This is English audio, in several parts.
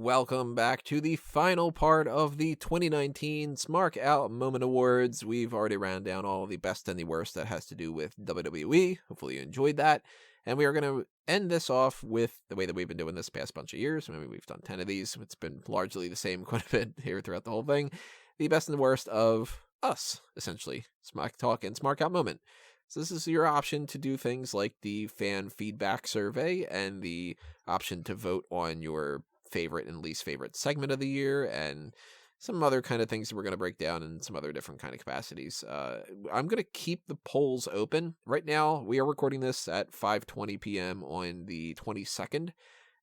Welcome back to the final part of the 2019 Smark Out Moment Awards. We've already ran down all the best and the worst that has to do with WWE. Hopefully you enjoyed that. And we are going to end this off with the way that we've been doing this past bunch of years. Maybe we've done 10 of these. It's been largely the same quite a bit here throughout the whole thing. The best and the worst of us, essentially. Smark Talk and Smark Out Moment. So this is your option to do things like the fan feedback survey and the option to vote on your favorite and least favorite segment of the year and some other kind of things that we're going to break down in some other different kind of capacities. I'm going to keep the polls open. Right now, we are recording this at 5:20 p.m. on the 22nd,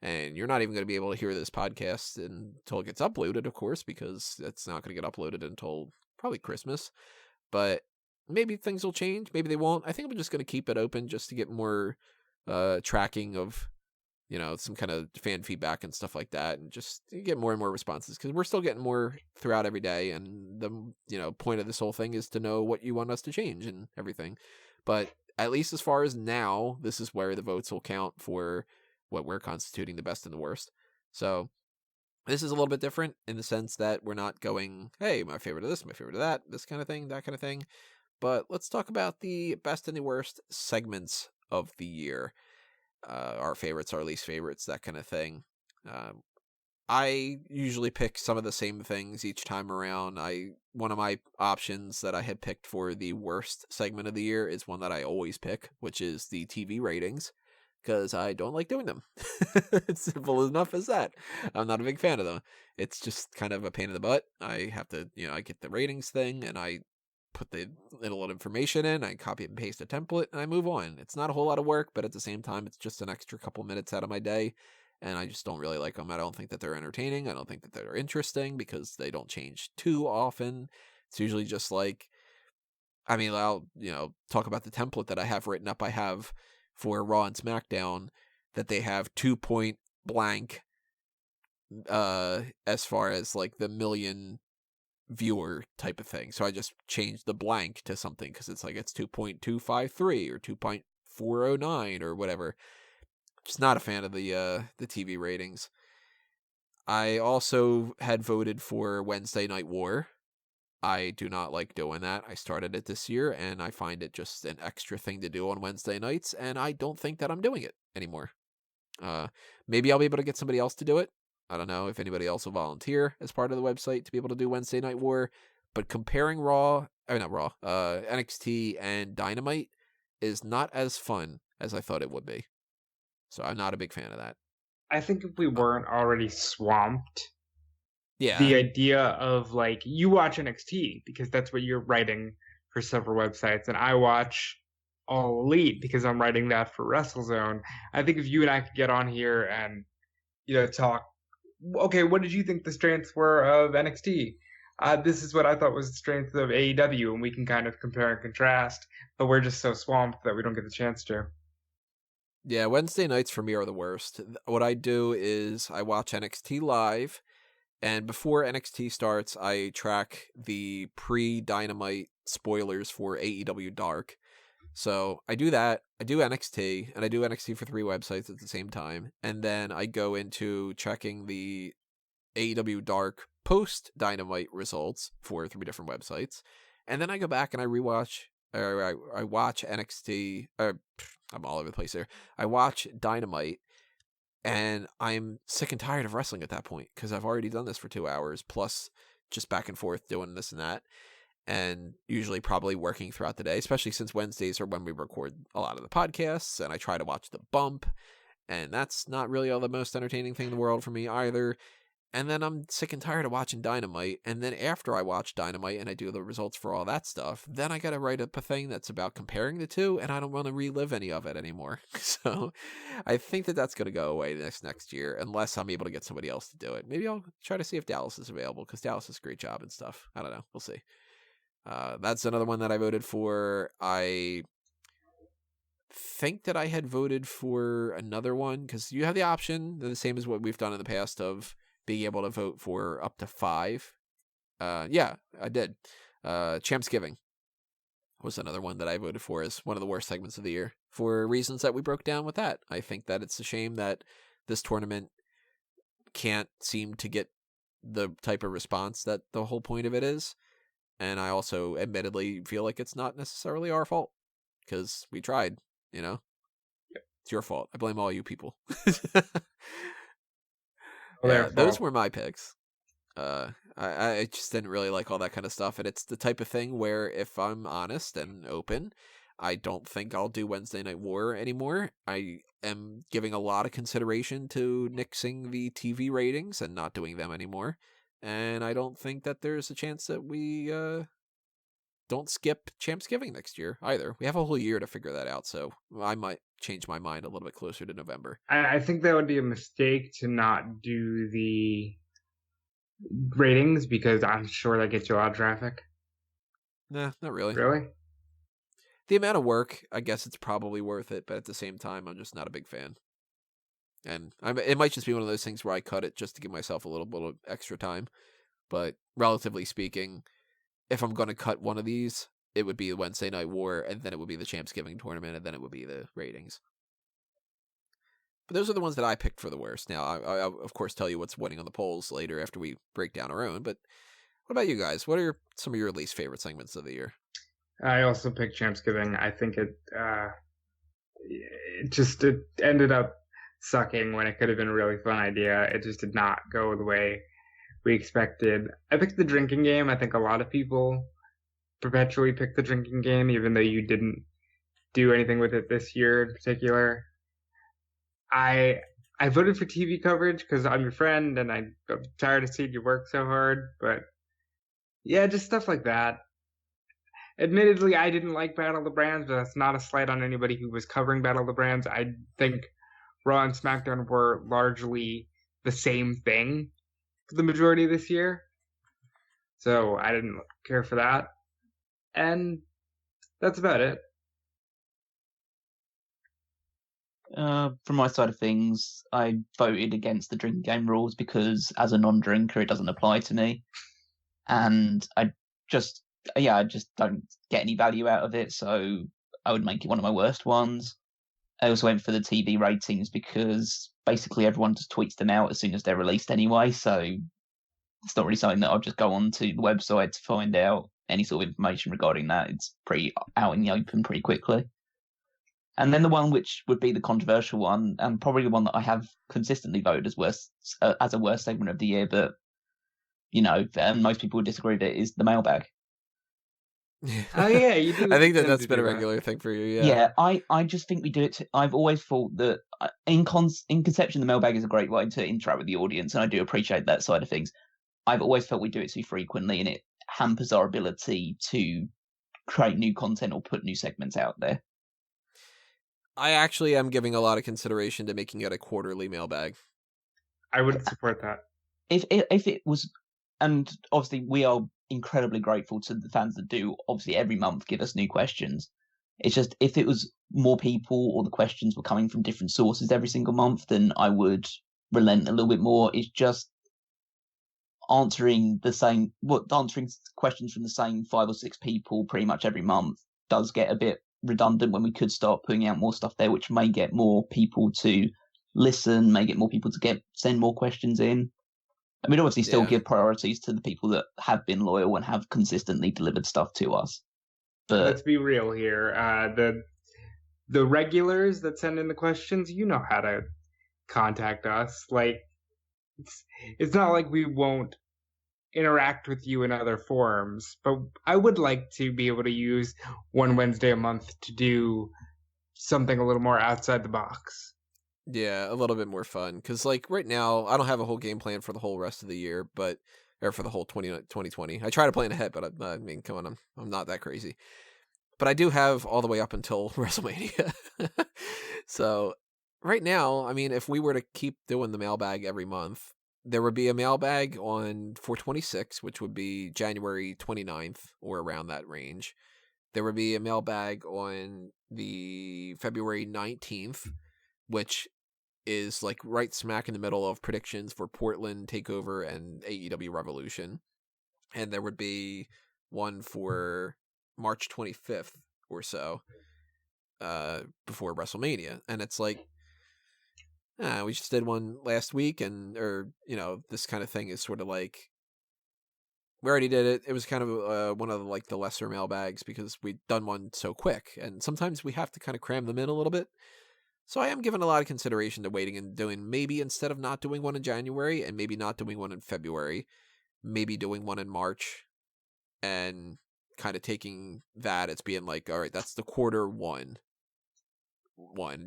and you're not even going to be able to hear this podcast until it gets uploaded, of course, because it's not going to get uploaded until probably Christmas. But maybe things will change. Maybe they won't. I think I'm just going to keep it open just to get more tracking of some kind of fan feedback and stuff like that, and just get more and more responses, because we're still getting more throughout every day. And the point of this whole thing is to know what you want us to change and everything. But at least as far as now, this is where the votes will count for what we're constituting the best and the worst. So this is a little bit different in the sense that we're not going, hey, my favorite of this, my favorite of that, this kind of thing, that kind of thing. But let's talk about the best and the worst segments of the year. Our favorites, our least favorites, that kind of thing. I usually pick some of the same things each time around. One of my options that I had picked for the worst segment of the year is one that I always pick, which is the TV ratings, because I don't like doing them. It's simple enough as that. I'm not a big fan of them. It's just kind of a pain in the butt. I have to, I get the ratings thing and I put the little information in, I copy and paste a template, and I move on. It's not a whole lot of work, but at the same time, it's just an extra couple minutes out of my day, and I just don't really like them. I don't think that they're entertaining. I don't think that they're interesting, because they don't change too often. It's usually just like, I'll, talk about the template that I have written up. I have for Raw and SmackDown that they have 2-point blank, as far as like the million viewer type of thing. So I just changed the blank to something, because it's 2.253 or 2.409 or whatever. Just not a fan of the TV ratings. I also had voted for Wednesday Night War. I do not like doing that. I started it this year, and I find it just an extra thing to do on Wednesday nights, and I don't think that I'm doing it anymore. Maybe I'll be able to get somebody else to do it. I don't know if anybody else will volunteer as part of the website to be able to do Wednesday Night War, but comparing NXT and Dynamite is not as fun as I thought it would be. So I'm not a big fan of that. I think if we weren't already swamped, Yeah. the idea of you watch NXT because that's what you're writing for several websites, and I watch All Elite because I'm writing that for WrestleZone. I think if you and I could get on here and talk, okay, what did you think the strengths were of NXT? This is what I thought was the strength of AEW, and we can kind of compare and contrast, but we're just so swamped that we don't get the chance to. Yeah, Wednesday nights for me are the worst. What I do is I watch NXT live, and before NXT starts, I track the pre-Dynamite spoilers for AEW Dark. So I do that, I do NXT, and I do NXT for 3 websites at the same time, and then I go into checking the AEW Dark post-Dynamite results for 3 different websites, and then I go back and I I watch NXT, I'm all over the place there, I watch Dynamite, and I'm sick and tired of wrestling at that point, because I've already done this for 2 hours, plus just back and forth doing this and that. And usually probably working throughout the day, especially since Wednesdays are when we record a lot of the podcasts, and I try to watch The Bump, and that's not really all the most entertaining thing in the world for me either. And then I'm sick and tired of watching Dynamite, and then after I watch Dynamite and I do the results for all that stuff, then I gotta write up a thing that's about comparing the two, and I don't want to relive any of it anymore. So I think that that's gonna go away next year, unless I'm able to get somebody else to do it. Maybe I'll try to see if Dallas is available, because Dallas does a great job and stuff. I don't know. We'll see. That's another one that I voted for. I think that I had voted for another one, because you have the option, the same as what we've done in the past, of being able to vote for up to 5. Yeah, I did. Champsgiving was another one that I voted for as one of the worst segments of the year, for reasons that we broke down with that. I think that it's a shame that this tournament can't seem to get the type of response that the whole point of it is. And I also admittedly feel like it's not necessarily our fault because we tried, you know? It's your fault. I blame all you people. Yeah, those were my picks. I just didn't really like all that kind of stuff. And it's the type of thing where if I'm honest and open, I don't think I'll do Wednesday Night War anymore. I am giving a lot of consideration to nixing the TV ratings and not doing them anymore. And I don't think that there's a chance that we don't skip Champsgiving next year either. We have a whole year to figure that out, so I might change my mind a little bit closer to November. I think that would be a mistake to not do the ratings because I'm sure that gets you a lot of traffic. Nah, not really. Really? The amount of work, I guess it's probably worth it, but at the same time, I'm just not a big fan. And it might just be one of those things where I cut it just to give myself a little bit of extra time. But relatively speaking, if I'm going to cut one of these, it would be the Wednesday Night War, and then it would be the Champsgiving tournament, and then it would be the ratings. But those are the ones that I picked for the worst. Now, I'll of course tell you what's winning on the polls later after we break down our own. But what about you guys? What are some of your least favorite segments of the year? I also picked Champsgiving. I think it ended up sucking when it could have been a really fun idea. It just did not go the way we expected. I picked the drinking game. I think a lot of people perpetually pick the drinking game, even though you didn't do anything with it this year in particular. I voted for TV coverage because I'm your friend and I'm tired of seeing you work so hard. But yeah, just stuff like that. Admittedly, I didn't like Battle of the Brands, but that's not a slight on anybody who was covering Battle of the Brands. I think Raw and SmackDown were largely the same thing for the majority of this year. So I didn't care for that. And that's about it. From my side of things, I voted against the drinking game rules because as a non-drinker, it doesn't apply to me. And I just don't get any value out of it, so I would make it one of my worst ones. I also went for the TV ratings because basically everyone just tweets them out as soon as they're released anyway, so it's not really something that I'll just go on to the website to find out any sort of information regarding that. It's pretty out in the open pretty quickly. And then the one which would be the controversial one, and probably the one that I have consistently voted as a worst segment of the year, but most people would disagree with it, is the mailbag. Oh yeah, you do. I think that's been a regular thing for you. Yeah, I just think we do it. I've always thought that in conception, the mailbag is a great way to interact with the audience, and I do appreciate that side of things. I've always felt we do it too frequently, and it hampers our ability to create new content or put new segments out there. I actually am giving a lot of consideration to making it a quarterly mailbag. I would support that. If it was, and obviously we are incredibly grateful to the fans that do obviously every month give us new questions. It's just if it was more people or the questions were coming from different sources every single month, then I would relent a little bit more. It's just answering questions from the same 5 or 6 people pretty much every month does get a bit redundant when we could start putting out more stuff there, which may get more people to listen, may get more people to send more questions in. I mean, obviously still give priorities to the people that have been loyal and have consistently delivered stuff to us. But let's be real here. The regulars that send in the questions, you know how to contact us. Like, it's not like we won't interact with you in other forums, but I would like to be able to use one Wednesday a month to do something a little more outside the box. Yeah, a little bit more fun. Because, like, right now, I don't have a whole game plan for the whole rest of the year, or for the whole 2020. I try to plan ahead, but I mean, come on, I'm not that crazy. But I do have all the way up until WrestleMania. So, right now, I mean, if we were to keep doing the mailbag every month, there would be a mailbag on 4/26, which would be January 29th, or around that range. There would be a mailbag on the February 19th, which is like right smack in the middle of predictions for Portland TakeOver and AEW Revolution. And there would be one for March 25th or so, before WrestleMania. And it's like, We just did one last week, or this kind of thing is sort of like, we already did it. It was kind of one of like the lesser mailbags because we'd done one so quick, and sometimes we have to kind of cram them in a little bit. So I am giving a lot of consideration to waiting and doing, maybe instead of not doing one in January and maybe not doing one in February, maybe doing one in March, and kind of taking that as being like, all right, that's the quarter one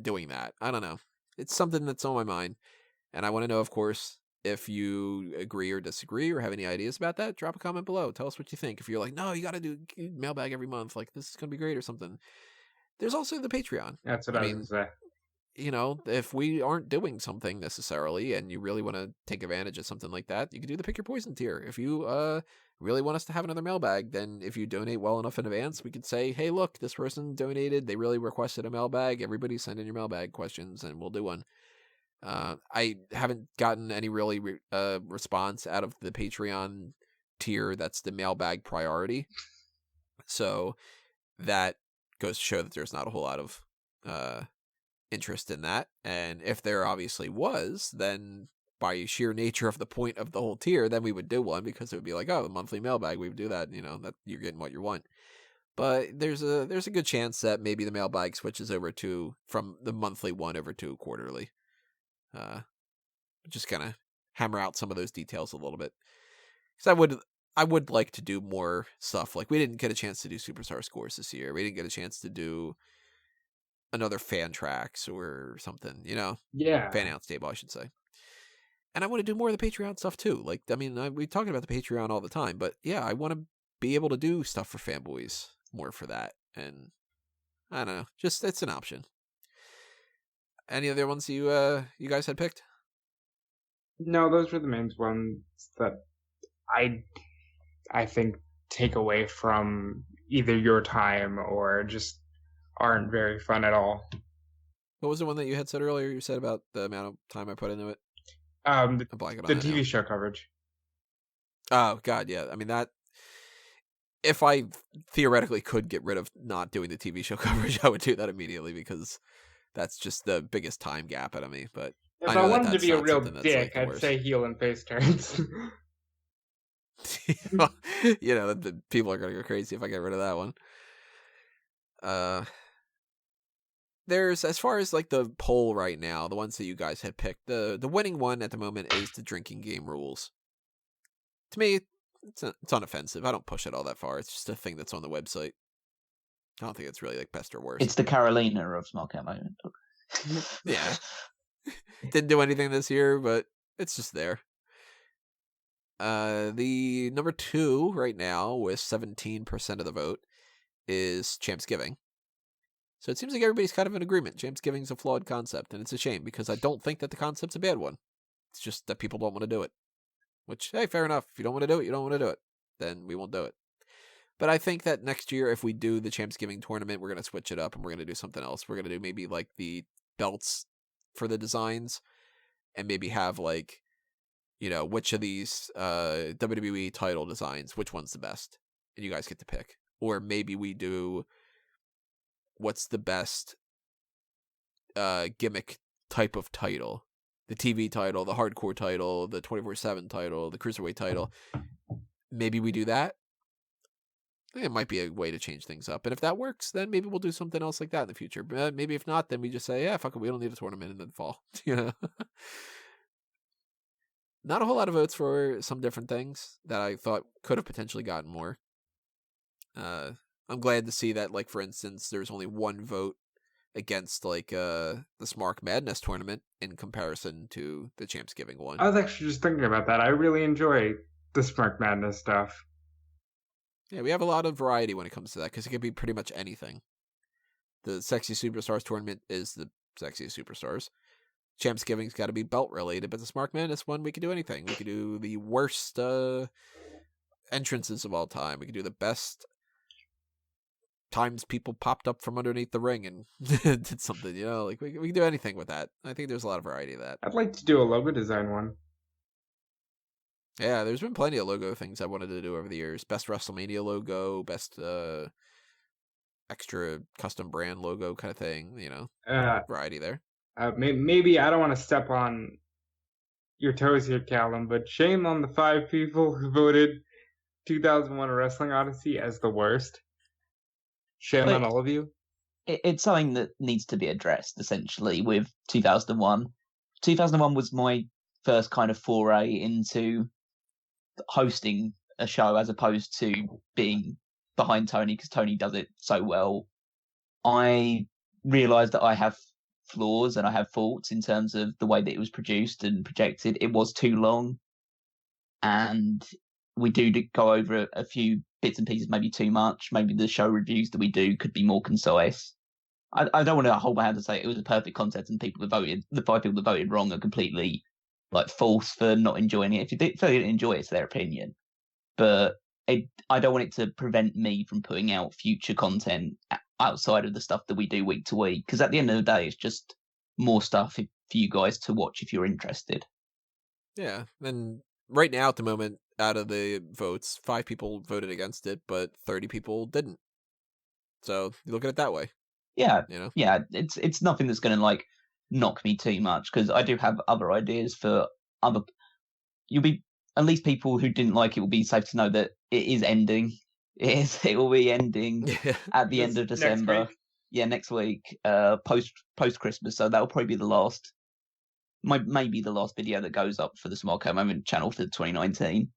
doing that. I don't know. It's something that's on my mind, and I want to know, of course, if you agree or disagree or have any ideas about that. Drop a comment below. Tell us what you think. If you're like, no, you got to do mailbag every month, like this is gonna be great or something. There's also the Patreon. That's what I was gonna say. If we aren't doing something necessarily and you really want to take advantage of something like that, you can do the Pick Your Poison tier. If you really want us to have another mailbag, then if you donate well enough in advance, we could say, hey, look, this person donated. They really requested a mailbag. Everybody send in your mailbag questions and we'll do one. I haven't gotten any really response out of the Patreon tier. That's the mailbag priority. So that goes to show that there's not a whole lot of interest in that. And if there obviously was, then by sheer nature of the point of the whole tier, then we would do one, because it would be like, oh, the monthly mailbag, we would do that, that you're getting what you want. But there's a good chance that maybe the mailbag switches over from the monthly one over to quarterly. Just kind of hammer out some of those details a little bit, because I would like to do more stuff. Like, we didn't get a chance to do Superstar Scores this year. We didn't get a chance to do another fan tracks or something, Yeah. fan out stable, I should say. And I want to do more of the Patreon stuff too. Like, I mean, we talking about the Patreon all the time, but yeah, I want to be able to do stuff for fanboys more for that. And I don't know, just it's an option. Any other ones you guys had picked? No, those were the main ones that I think take away from either your time or just aren't very fun at all. What was the one that you had said earlier? You said about the amount of time I put into it. The TV now. show coverage. Oh God, yeah. I mean, that, if I theoretically could get rid of not doing the TV show coverage, I would do that immediately, because that's just the biggest time gap out of me. But if I wanted to be a real dick, I'd say heel and face turns. The people are gonna go crazy if I get rid of that one. There's, as far as like the poll right now, the ones that you guys had picked, the winning one at the moment is the drinking game rules. To me, it's unoffensive. I don't push it all that far. It's just a thing that's on the website. I don't think it's really like best or worst. It's the Carolina of Smark Out Moment. Yeah. Didn't do anything this year, but it's just there. The number 2 right now with 17% of the vote is Champsgiving. So it seems like everybody's kind of in agreement. Champsgiving's a flawed concept, and it's a shame, because I don't think that the concept's a bad one. It's just that people don't want to do it. Which, hey, fair enough. If you don't want to do it, you don't want to do it. Then we won't do it. But I think that next year, if we do the Champsgiving tournament, we're going to switch it up, and we're going to do something else. We're going to do maybe like the belts for the designs, and maybe have like, which of these WWE title designs, which one's the best, and you guys get to pick. Or maybe we do, what's the best gimmick type of title? The TV title, the hardcore title, the 24/7 title, the cruiserweight title. Maybe we do that. It might be a way to change things up. And if that works, then maybe we'll do something else like that in the future. But maybe if not, then we just say, yeah, fuck it, we don't need a tournament in the fall. Not a whole lot of votes for some different things that I thought could have potentially gotten more. I'm glad to see that, like, for instance, there's only one vote against like the Smark Madness tournament in comparison to the Champsgiving one. I was actually just thinking about that. I really enjoy the Smark Madness stuff. Yeah, we have a lot of variety when it comes to that, because it can be pretty much anything. The Sexy Superstars tournament is the Sexiest Superstars. Champsgiving's got to be belt related, but the Smark Madness one, we could do anything. We could do the worst entrances of all time. We could do the best times people popped up from underneath the ring and did something, like we can do anything with that. I think there's a lot of variety of that. I'd like to do a logo design one. Yeah, there's been plenty of logo things I wanted to do over the years. Best WrestleMania logo, best extra custom brand logo kind of thing, variety there. maybe I don't want to step on your toes here, Callum, but shame on the 5 people who voted 2001: A Wrestling Odyssey as the worst. Shame on all of you. It's something that needs to be addressed, essentially, with 2001. 2001 was my first kind of foray into hosting a show as opposed to being behind Tony, because Tony does it so well. I realised that I have flaws and I have faults in terms of the way that it was produced and projected. It was too long, and we do go over a few bits and pieces, maybe too much. Maybe the show reviews that we do could be more concise. I don't want to hold my hand and say it was a perfect contest and people that voted, the 5 people that voted wrong, are completely like false for not enjoying it. If you didn't enjoy it, it's their opinion. But I don't want it to prevent me from putting out future content outside of the stuff that we do week to week. Because at the end of the day, it's just more stuff for you guys to watch if you're interested. Yeah, and right now at the moment, out of the votes, 5 people voted against it, but 30 people didn't. So you look at it that way. Yeah, you know. Yeah, it's nothing that's going to like knock me too much, because I do have other ideas for other. You'll be at least people who didn't like it will be safe to know that it is ending. It will be ending at the end of December. Next week, post Christmas. So that will probably be the last, maybe the last video that goes up for the Smark Out Moment channel for 2019.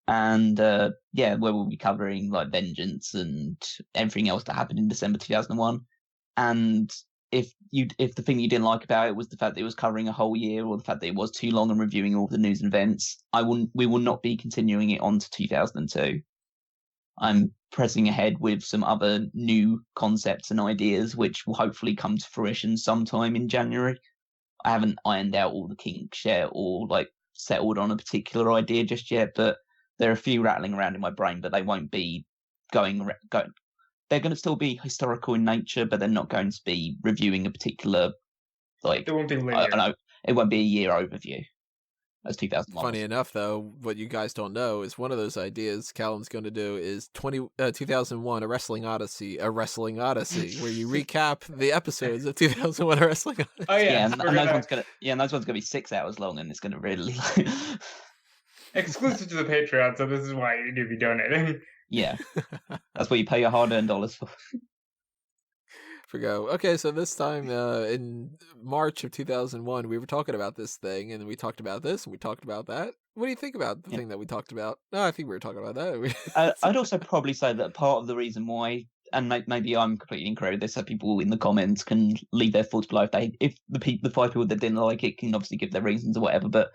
And where we'll be covering like Vengeance and everything else that happened in December 2001. And if the thing you didn't like about it was the fact that it was covering a whole year, or the fact that it was too long and reviewing all the news and events, we will not be continuing it on to 2002. I'm pressing ahead with some other new concepts and ideas, which will hopefully come to fruition sometime in January. I haven't ironed out all the kinks yet, or like settled on a particular idea just yet, but there are a few rattling around in my brain, but they won't be going. They're going to still be historical in nature, but they're not going to be reviewing a particular, like, it won't be linear. I don't know, it won't be a year overview as 2001. Funny enough, though, what you guys don't know is one of those ideas Callum's going to do is 2001: A Wrestling Odyssey, where you recap the episodes of 2001: A Wrestling Odyssey. Oh yeah, and those ones gonna be 6 hours long, and it's gonna really exclusive to the Patreon. So this is why you need to be donating. Yeah, that's what you pay your hard-earned dollars for. Forgo. Okay, so this time in March of 2001, we were talking about this thing, and we talked about this, and we talked about that. What do you think about the thing that we talked about? No, I think we were talking about that. I'd also probably say that part of the reason why, and maybe I'm completely incorrect with this, so people in the comments can leave their thoughts below. If the 5 people that didn't like it can obviously give their reasons or whatever, but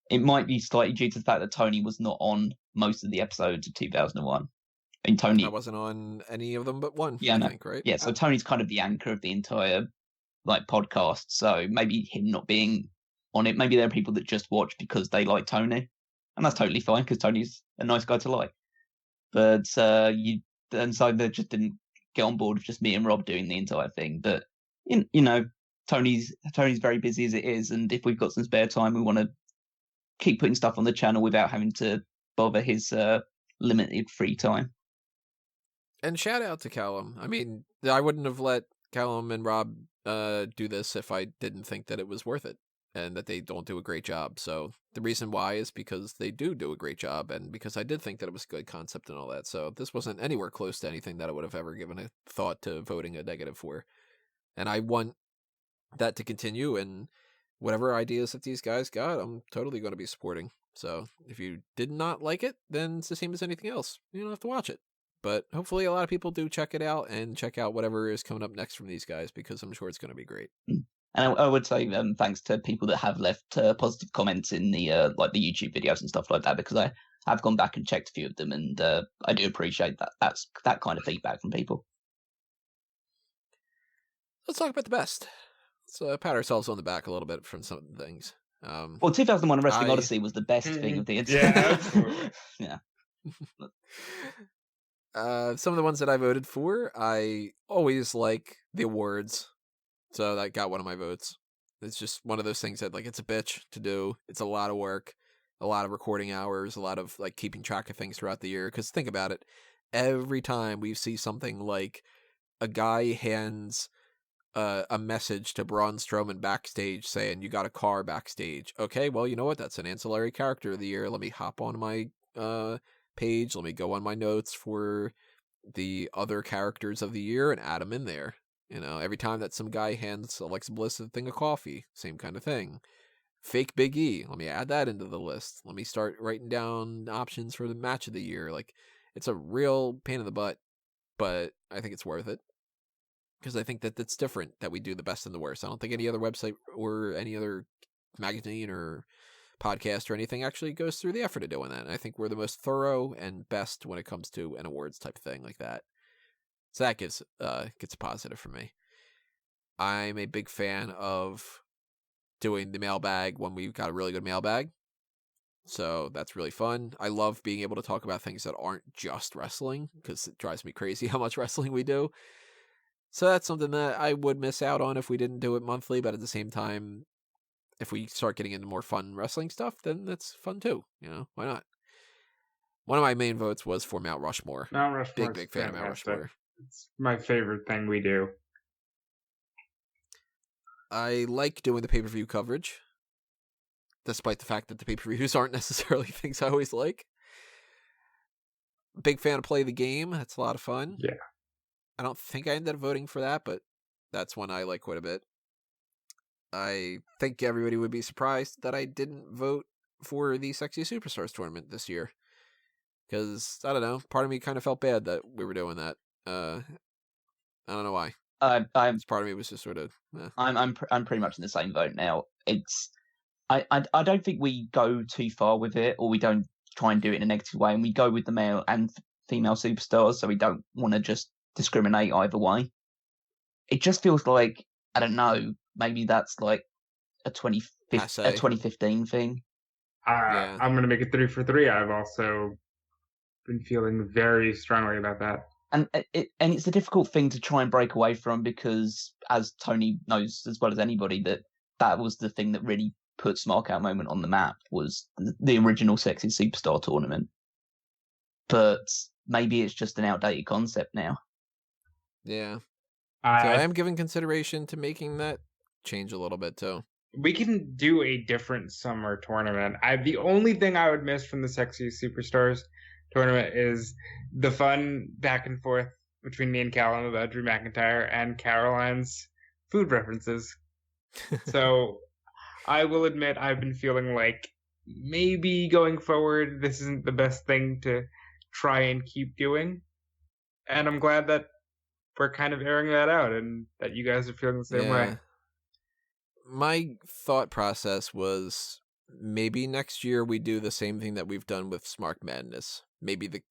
it might be slightly due to the fact that Tony was not on most of the episodes of 2001. And Tony, I wasn't on any of them but one. Yeah, I think, right? Yeah, so Tony's kind of the anchor of the entire like podcast. So maybe him not being on it, maybe there are people that just watch because they like Tony, and that's totally fine because Tony's a nice guy to like. But so they just didn't get on board with just me and Rob doing the entire thing. But Tony's very busy as it is, and if we've got some spare time, we want to keep putting stuff on the channel without having to bother his limited free time. And shout out to Callum. I mean, I wouldn't have let Callum and Rob do this if I didn't think that it was worth it and that they don't do a great job. So the reason why is because they do a great job, and because I did think that it was a good concept and all that. So this wasn't anywhere close to anything that I would have ever given a thought to voting a negative for. And I want that to continue, and whatever ideas that these guys got, I'm totally going to be supporting. So if you did not like it, then it's the same as anything else. You don't have to watch it. But hopefully a lot of people do check it out and check out whatever is coming up next from these guys, because I'm sure it's going to be great. And I would say thanks to people that have left positive comments in the like the YouTube videos and stuff like that, because I have gone back and checked a few of them, and I do appreciate that kind of feedback from people. Let's talk about the best. Let's pat ourselves on the back a little bit from some of the things. Well, 2001: A Wrestling Odyssey was the best thing of the entire. Yeah, absolutely. Yeah. Some of the ones that I voted for, I always like the awards, so that got one of my votes. It's just one of those things that, like, it's a bitch to do. It's a lot of work, a lot of recording hours, a lot of like keeping track of things throughout the year. Because think about it, every time we see something like a guy hands a message to Braun Strowman backstage saying you got a car backstage. Okay, well, you know what? That's an ancillary character of the year. Let me hop on my page. Let me go on my notes for the other characters of the year and add them in there. You know, every time that some guy hands Alexa Bliss a thing of coffee, same kind of thing. Fake Big E, let me add that into the list. Let me start writing down options for the match of the year. Like, it's a real pain in the butt, but I think it's worth it. Because I think that it's different that we do the best and the worst. I don't think any other website or any other magazine or podcast or anything actually goes through the effort of doing that. And I think we're the most thorough and best when it comes to an awards type thing like that. So that gets a positive for me. I'm a big fan of doing the mailbag when we've got a really good mailbag. So that's really fun. I love being able to talk about things that aren't just wrestling because it drives me crazy how much wrestling we do. So that's something that I would miss out on if we didn't do it monthly, but at the same time, if we start getting into more fun wrestling stuff, then that's fun too. You know, why not? One of my main votes was for Mount Rushmore. Mount Rushmore. Big fan of Mount Rushmore. It's my favorite thing we do. I like doing the pay-per-view coverage, despite the fact that the pay-per-views aren't necessarily things I always like. Big fan of Play the Game. That's a lot of fun. Yeah. I don't think I ended up voting for that, but that's one I like quite a bit. I think everybody would be surprised that I didn't vote for the Sexy Superstars tournament this year. Because, I don't know, part of me kind of felt bad that we were doing that. I don't know why. Part of me was just sort of... I'm pretty much in the same boat now. I don't think we go too far with it, or we don't try and do it in a negative way, and we go with the male and female superstars, so we don't want to just discriminate either way. It just feels like, I don't know, maybe that's like a 2015 thing. Yeah. I'm going to make it 3 for 3. I've also been feeling very strongly about that. And it's a difficult thing to try and break away from because, as Tony knows as well as anybody, that was the thing that really put Smark Out Moment on the map, was the original Sexy Superstar tournament. But maybe it's just an outdated concept now. Yeah. So I am giving consideration to making that change a little bit too. We can do a different summer tournament. The only thing I would miss from the Sexy Superstars tournament is the fun back and forth between me and Callum about Drew McIntyre and Caroline's food references. So I will admit I've been feeling like maybe going forward this isn't the best thing to try and keep doing. And I'm glad that we're kind of airing that out and that you guys are feeling the same way. My thought process was maybe next year we do the same thing that we've done with Smart Madness. Maybe the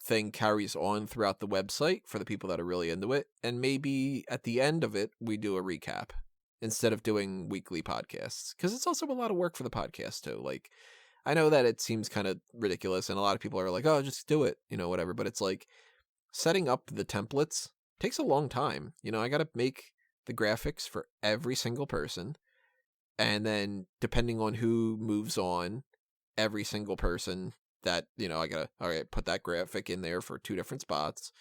thing carries on throughout the website for the people that are really into it, and maybe at the end of it we do a recap instead of doing weekly podcasts, because it's also a lot of work for the podcast too. Like, I know that it seems kind of ridiculous and a lot of people are like, oh, just do it, you know, whatever, but it's like setting up the templates takes a long time. You know, I got to make the graphics for every single person, and then depending on who moves on, every single person that, you know, I gotta, all right, put that graphic in there for 2 different spots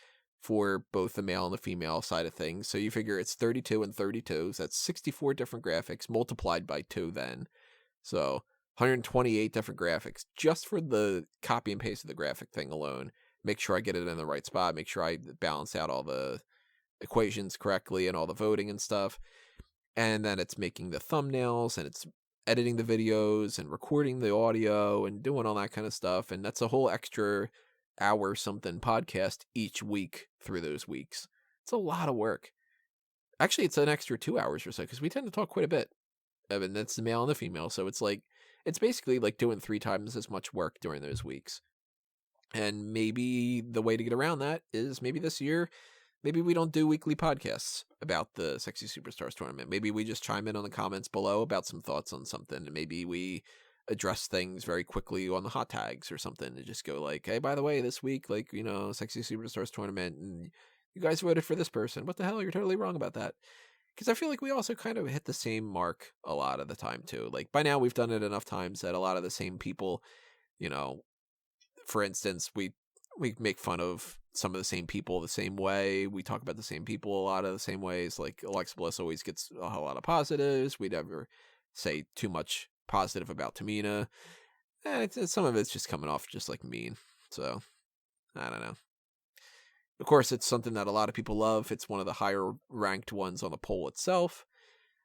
for both the male and the female side of things. So you figure it's 32 and 32, so that's 64 different graphics multiplied by 2 then. So 128 different graphics just for the copy and paste of the graphic thing alone. Make sure I get it in the right spot, make sure I balance out all the equations correctly and all the voting and stuff. And then it's making the thumbnails, and it's editing the videos and recording the audio and doing all that kind of stuff. And that's a whole extra hour something podcast each week through those weeks. It's a lot of work. Actually, it's an extra 2 hours or so, because we tend to talk quite a bit. I mean, that's the male and the female. So it's like, it's basically like doing 3 times as much work during those weeks. And maybe the way to get around that is maybe this year, maybe we don't do weekly podcasts about the Sexy Superstars tournament. Maybe we just chime in on the comments below about some thoughts on something. And maybe we address things very quickly on the hot tags or something, and just go like, hey, by the way, this week, like, you know, Sexy Superstars tournament, and you guys voted for this person. What the hell? You're totally wrong about that. Because I feel like we also kind of hit the same mark a lot of the time too. Like, by now we've done it enough times that a lot of the same people, you know, for instance, we we make fun of some of the same people the same way. We talk about the same people a lot of the same ways. Like Alexa Bliss always gets a whole lot of positives. We never say too much positive about Tamina. Some of it's just coming off just like mean. So I don't know. Of course, it's something that a lot of people love. It's one of the higher ranked ones on the poll itself.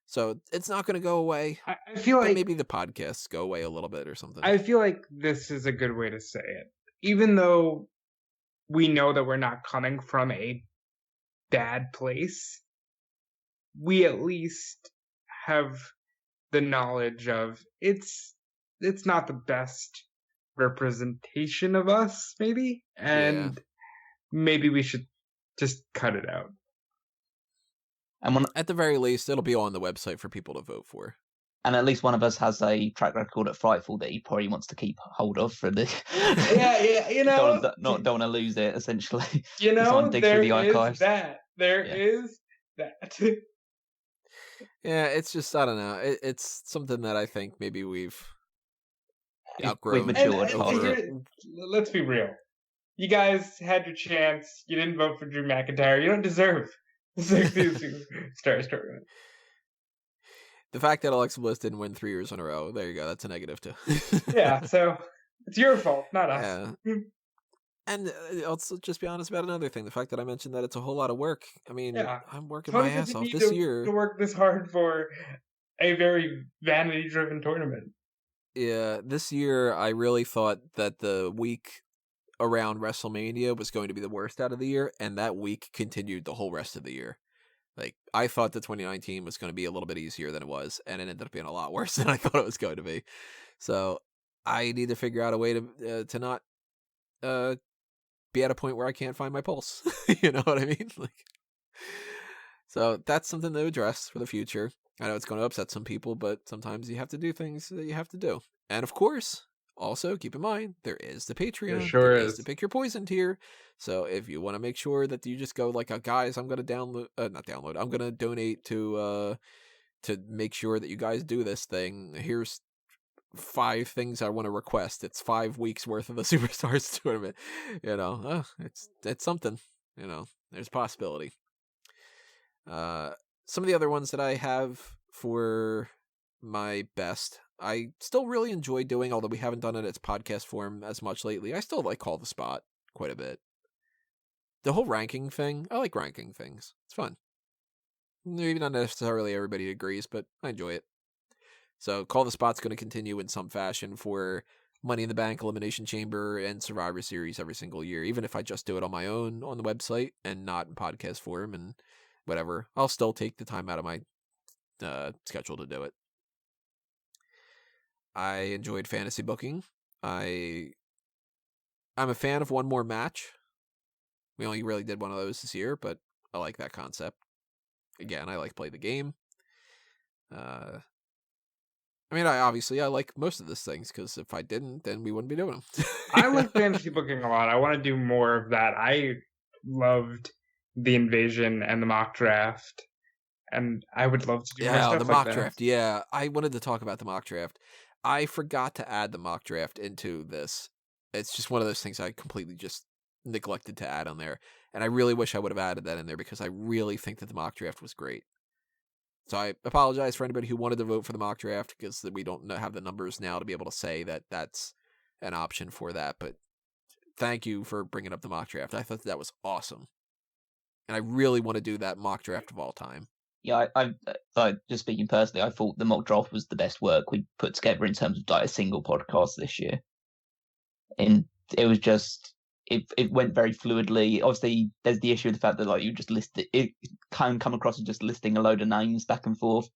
So it's not going to go away. I feel like maybe the podcasts go away a little bit or something. I feel like this is a good way to say it. Even though we know that we're not coming from a bad place, we at least have the knowledge of it's not the best representation of us, maybe, and maybe we should just cut it out. And at the very least, it'll be on the website for people to vote for. And at least one of us has a track record at Frightful that he probably wants to keep hold of for the. yeah, you know, don't want to lose it. Essentially, you know, there the is that. There is that. Yeah, it's just I don't know. It's something that I think maybe we've outgrown. We've matured. Let's be real. You guys had your chance. You didn't vote for Drew McIntyre. You don't deserve Star Story. The fact that Alexa Bliss didn't win 3 years in a row, there you go. That's a negative too. Yeah, so it's your fault, not us. Yeah. And let's just be honest about another thing. The fact that I mentioned that it's a whole lot of work. I mean, I'm working my ass off this year. To work this hard for a very vanity-driven tournament. Yeah, this year I really thought that the week around WrestleMania was going to be the worst out of the year, and that week continued the whole rest of the year. Like, I thought the 2019 was going to be a little bit easier than it was, and it ended up being a lot worse than I thought it was going to be. So I need to figure out a way to not be at a point where I can't find my pulse. You know what I mean? Like, so that's something to address for the future. I know it's going to upset some people, but sometimes you have to do things that you have to do. And of course, also keep in mind, there is the Patreon. There sure is. To pick your poison tier. So if you want to make sure that you just go like, guys, I'm going to I'm going to donate to make sure that you guys do this thing. Here's 5 things I want to request. It's 5 weeks worth of the Superstars tournament. You know, it's something. You know, there's a possibility. Some of the other ones that I have for my best, I still really enjoy doing, although we haven't done it as podcast form as much lately. I still like Call the Spot quite a bit. The whole ranking thing, I like ranking things. It's fun. Maybe not necessarily everybody agrees, but I enjoy it. So Call the Spot's going to continue in some fashion for Money in the Bank, Elimination Chamber, and Survivor Series every single year. Even if I just do it on my own on the website and not in podcast form and whatever, I'll still take the time out of my schedule to do it. I enjoyed fantasy booking. I'm a fan of One More Match. We only really did one of those this year, but I like that concept. Again, I like play the game. I mean, I like most of these things, because if I didn't, then we wouldn't be doing them. I like fantasy booking a lot. I want to do more of that. I loved the Invasion and the mock draft, and I would love to do more stuff the like mock that. draft. Yeah, I wanted to talk about the mock draft. I forgot to add the mock draft into this. It's just one of those things I completely just neglected to add on there, and I really wish I would have added that in there, because I really think that the mock draft was great. So I apologize for anybody who wanted to vote for the mock draft, because we don't have the numbers now to be able to say that that's an option for that. But thank you for bringing up the mock draft. I thought that was awesome, and I really want to do that mock draft of all time. Yeah, I just speaking personally, I thought the mock draft was the best work we put together in terms of like a single podcast this year. And it was just, it went very fluidly. Obviously, there's the issue of the fact that like you just list it can come across as just listing a load of names back and forth.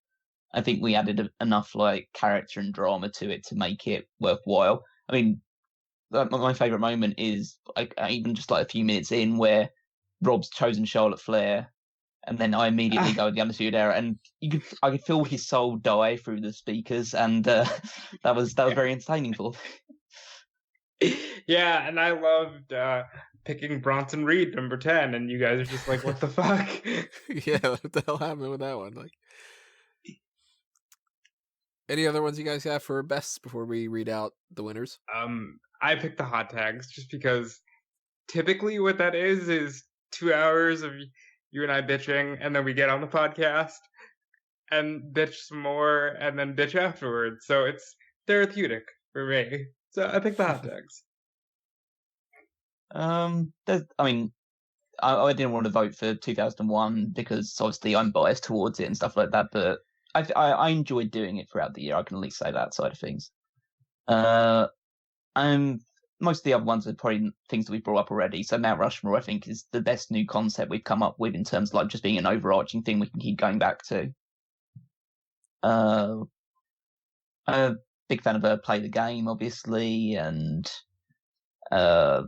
I think we added enough like character and drama to it to make it worthwhile. I mean, my favorite moment is like even just like a few minutes in where Rob's chosen Charlotte Flair, and then I immediately go with the Undisputed Era, and I could feel his soul die through the speakers, and that was very entertaining for me. Yeah, and I loved picking Bronson Reed number 10, and you guys are just like, what the fuck? Yeah, what the hell happened with that one? Like, any other ones you guys have for best before we read out the winners? I picked the hot tags just because typically what that is 2 hours of you and I bitching, and then we get on the podcast and bitch some more, and then bitch afterwards. So it's therapeutic for me. So I pick the hot dogs. I didn't want to vote for 2001 because obviously I'm biased towards it and stuff like that, but I enjoyed doing it throughout the year. I can at least say that side of things. Most of the other ones are probably things that we've brought up already. So Mount Rushmore, I think, is the best new concept we've come up with in terms of like just being an overarching thing we can keep going back to. I'm a big fan of Play the Game, obviously, and I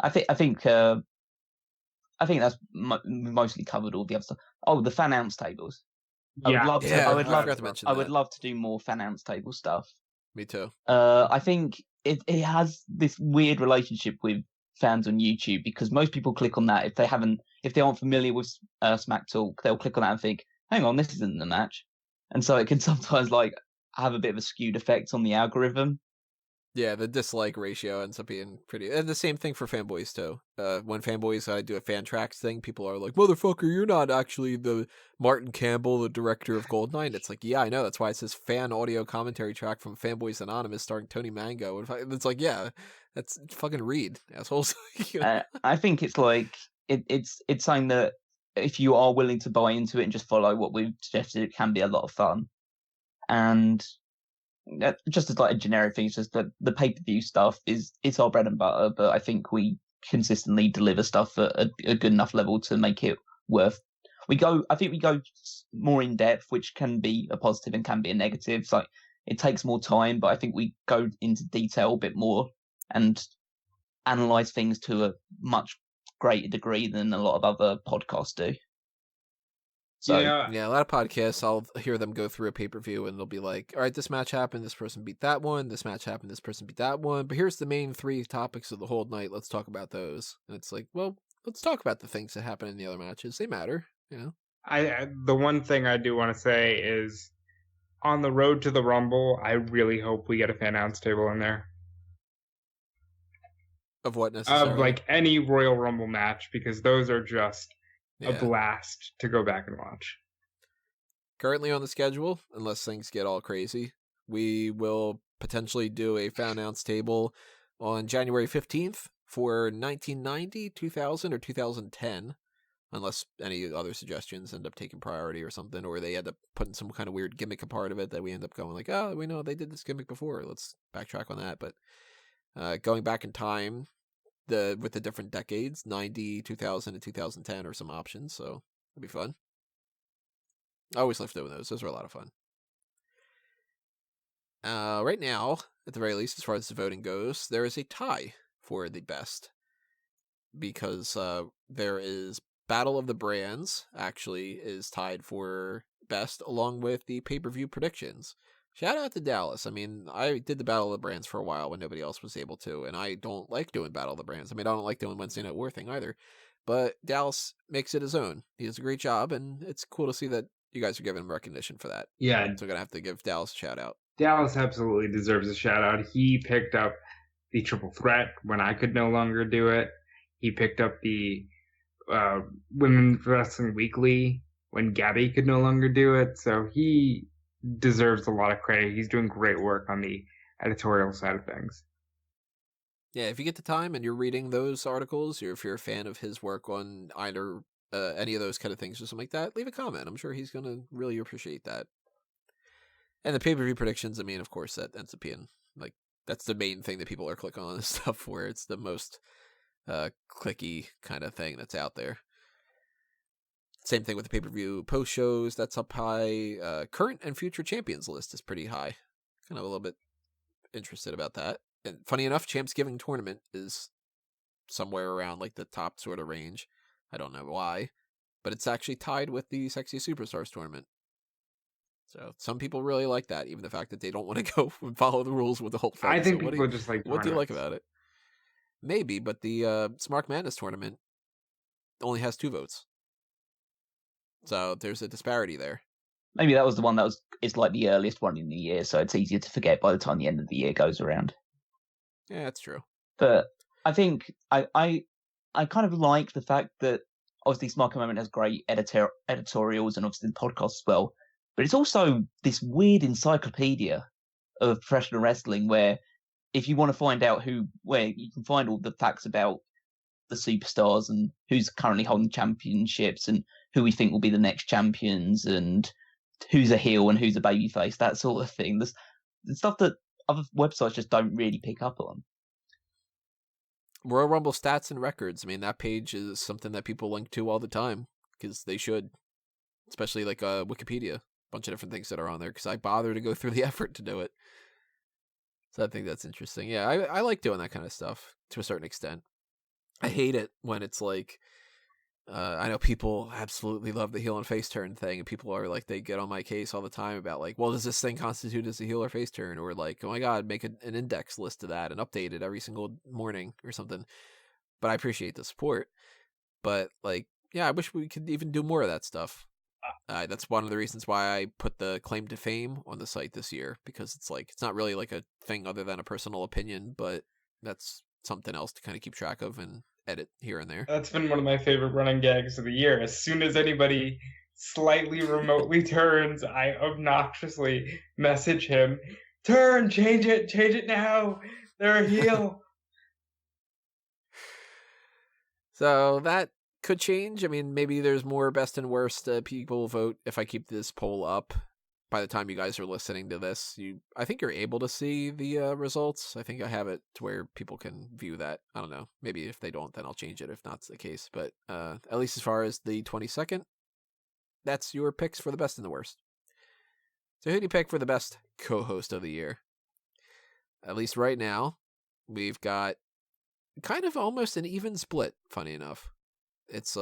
think that's mostly covered all the other stuff. Oh, the fan announce tables. Yeah. I would love to do more fan announce table stuff. Me too. I think it has this weird relationship with fans on YouTube because most people click on that if they aren't familiar with Smack Talk, they'll click on that and think, hang on, this isn't the match. And so it can sometimes like have a bit of a skewed effect on the algorithm. Yeah, the dislike ratio ends up being pretty... And the same thing for fanboys, too. When fanboys do a fan tracks thing, people are like, motherfucker, you're not actually the Martin Campbell, the director of Goldeneye. It's like, yeah, I know. That's why it says fan audio commentary track from Fanboys Anonymous starring Tony Mango. And it's like, yeah, that's fucking read, assholes. I think it's like, it's something that if you are willing to buy into it and just follow what we've suggested, it can be a lot of fun. And... just as like a generic thing, it's just that the pay-per-view stuff it's our bread and butter, but I think we consistently deliver stuff at a good enough level to make it worth. I think we go more in depth, which can be a positive and can be a negative. It's like it takes more time, but I think we go into detail a bit more and analyze things to a much greater degree than a lot of other podcasts do. So, yeah, a lot of podcasts, I'll hear them go through a pay-per-view and they'll be like, all right, this match happened, this person beat that one, this match happened, this person beat that one, but here's the main 3 topics of the whole night, let's talk about those. And it's like, well, let's talk about the things that happen in the other matches. They matter, you know? The one thing I do want to say is, on the road to the Rumble, I really hope we get a fan announce table in there. Of what necessarily? Of like any Royal Rumble match, because those are just... a blast to go back and watch. Currently on the schedule, unless things get all crazy, we will potentially do a fan announce table on January 15th for 1990, 2000, or 2010, unless any other suggestions end up taking priority or something, or they end up putting some kind of weird gimmick a part of it that we end up going like, oh, we know they did this gimmick before, let's backtrack on that. But going back in time, with the different decades, 90, 2000, and 2010 are some options, so it'll be fun. I always love doing those. Those are a lot of fun. Right now, at the very least, as far as the voting goes, there is a tie for the best. Because there is Battle of the Brands, actually, is tied for best, along with the pay-per-view predictions. Shout out to Dallas. I mean, I did the Battle of the Brands for a while when nobody else was able to, and I don't like doing Battle of the Brands. I mean, I don't like doing Wednesday Night War thing either, but Dallas makes it his own. He does a great job, and it's cool to see that you guys are giving him recognition for that. Yeah. So I'm going to have to give Dallas a shout out. Dallas absolutely deserves a shout out. He picked up the Triple Threat when I could no longer do it. He picked up the Women's Wrestling Weekly when Gabby could no longer do it. So he deserves a lot of credit. He's doing great work on the editorial side of things. Yeah, if you get the time and you're reading those articles, or if you're a fan of his work on either any of those kind of things or something like that, leave a comment. I'm sure he's going to really appreciate that. And the pay-per-view predictions, I mean, of course, that ends up being, like, that's the main thing that people are clicking on and stuff, where it's the most clicky kind of thing that's out there. Same thing with the pay-per-view post shows, that's up high. Current and future champions list is pretty high. Kind of a little bit interested about that. And funny enough, Champs Giving Tournament is somewhere around like the top sort of range. I don't know why, but it's actually tied with the Sexy Superstars tournament. So some people really like that, even the fact that they don't want to go and follow the rules with the whole thing. I think people just like what do you like about it? Maybe, but the Smark Madness tournament only has 2 votes. So there's a disparity there. Maybe that was the one that is like the earliest one in the year, so it's easier to forget by the time the end of the year goes around. Yeah, that's true. But I think I I kind of like the fact that obviously Smark Out Moment has great editorials and obviously the podcast as well, but it's also this weird encyclopedia of professional wrestling where if you want to find out where you can find all the facts about the superstars and who's currently holding championships and who we think will be the next champions and who's a heel and who's a babyface, that sort of thing. There's stuff that other websites just don't really pick up on. Royal Rumble stats and records. I mean, that page is something that people link to all the time because they should, especially like Wikipedia, a bunch of different things that are on there because I bother to go through the effort to do it. So I think that's interesting. Yeah, I like doing that kind of stuff to a certain extent. I hate it when it's like, I know people absolutely love the heel and face turn thing, and people are like, they get on my case all the time about like, well, does this thing constitute as a heel or face turn? Or like, oh my God, make an index list of that and update it every single morning or something. But I appreciate the support. But like, yeah, I wish we could even do more of that stuff. That's one of the reasons why I put the claim to fame on the site this year, because it's like, it's not really like a thing other than a personal opinion, but that's something else to kind of keep track of and edit here and there. That's been one of my favorite running gags of the year. As soon as anybody slightly remotely turns, I obnoxiously message him, turn, change it now. They're a heel. So that could change. I mean, maybe there's more best and worst people vote if I keep this poll up. By the time you guys are listening to this, I think you're able to see the results. I think I have it to where people can view that. I don't know. Maybe if they don't, then I'll change it if not the case. But at least as far as the 22nd, that's your picks for the best and the worst. So who do you pick for the best co-host of the year? At least right now, we've got kind of almost an even split, funny enough. It's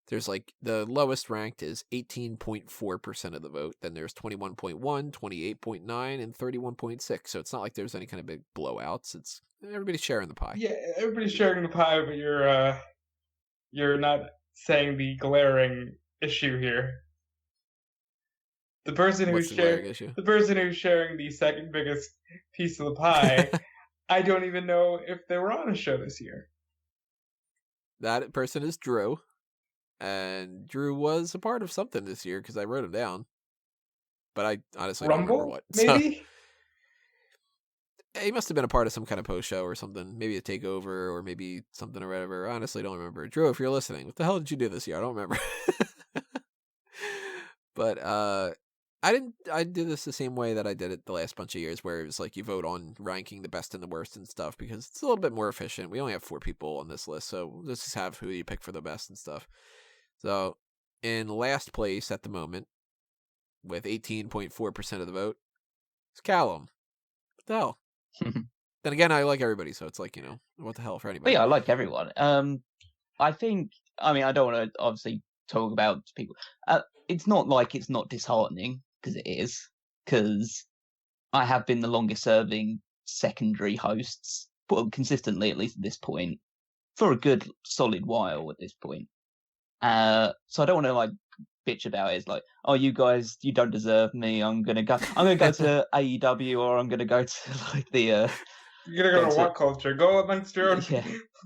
there's like the lowest ranked is 18.4% of the vote. Then there's 21.1, 28.9, and 31.6. So it's not like there's any kind of big blowouts. It's everybody's sharing the pie. Yeah, everybody's sharing the pie, but you're not saying the glaring issue here. The person who's sharing the second biggest piece of the pie, I don't even know if they were on a show this year. That person is Drew. And Drew was a part of something this year because I wrote him down. But I honestly don't remember what. Maybe? So, he must have been a part of some kind of post show or something. Maybe a takeover or maybe something or whatever. I honestly don't remember. Drew, if you're listening, what the hell did you do this year? I don't remember. But I did this the same way that I did it the last bunch of years, where it was like you vote on ranking the best and the worst and stuff because it's a little bit more efficient. We only have 4 people on this list, so let's just have who you pick for the best and stuff. So, in last place at the moment, with 18.4% of the vote, is Callum. What the hell? Then again, I like everybody, so it's like, what the hell for anybody? But yeah, I like everyone. I don't want to obviously talk about people. It's not like it's not disheartening, because it is, because I have been the longest serving secondary hosts, consistently at least at this point, for a good solid while at this point. So I don't want to like bitch about it. It's like, oh, you guys, you don't deserve me. I'm gonna go to AEW, or I'm gonna go to like the. You're gonna go to what culture? Go amongst your own.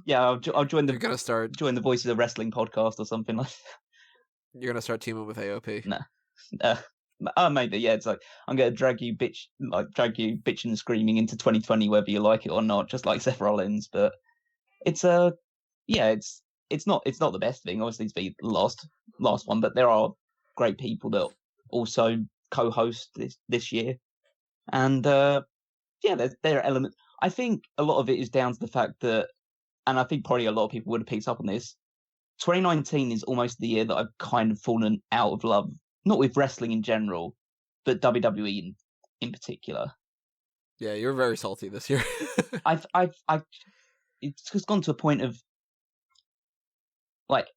Yeah. I'll join the. You're gonna join the Voices of Wrestling podcast or something like that. You're gonna start teaming with AOP. No. Maybe, yeah. It's like I'm gonna drag you bitching and screaming into 2020, whether you like it or not, just like Seth Rollins. But it's it's not the best thing, obviously, to be the last one, but there are great people that also co-host this year, and there are elements. I think a lot of it is down to the fact that, and I think probably a lot of people would have picked up on this. 2019 is almost the year that I've kind of fallen out of love, not with wrestling in general, but WWE in particular. Yeah, you're very salty this year. It's just gone to a point of like,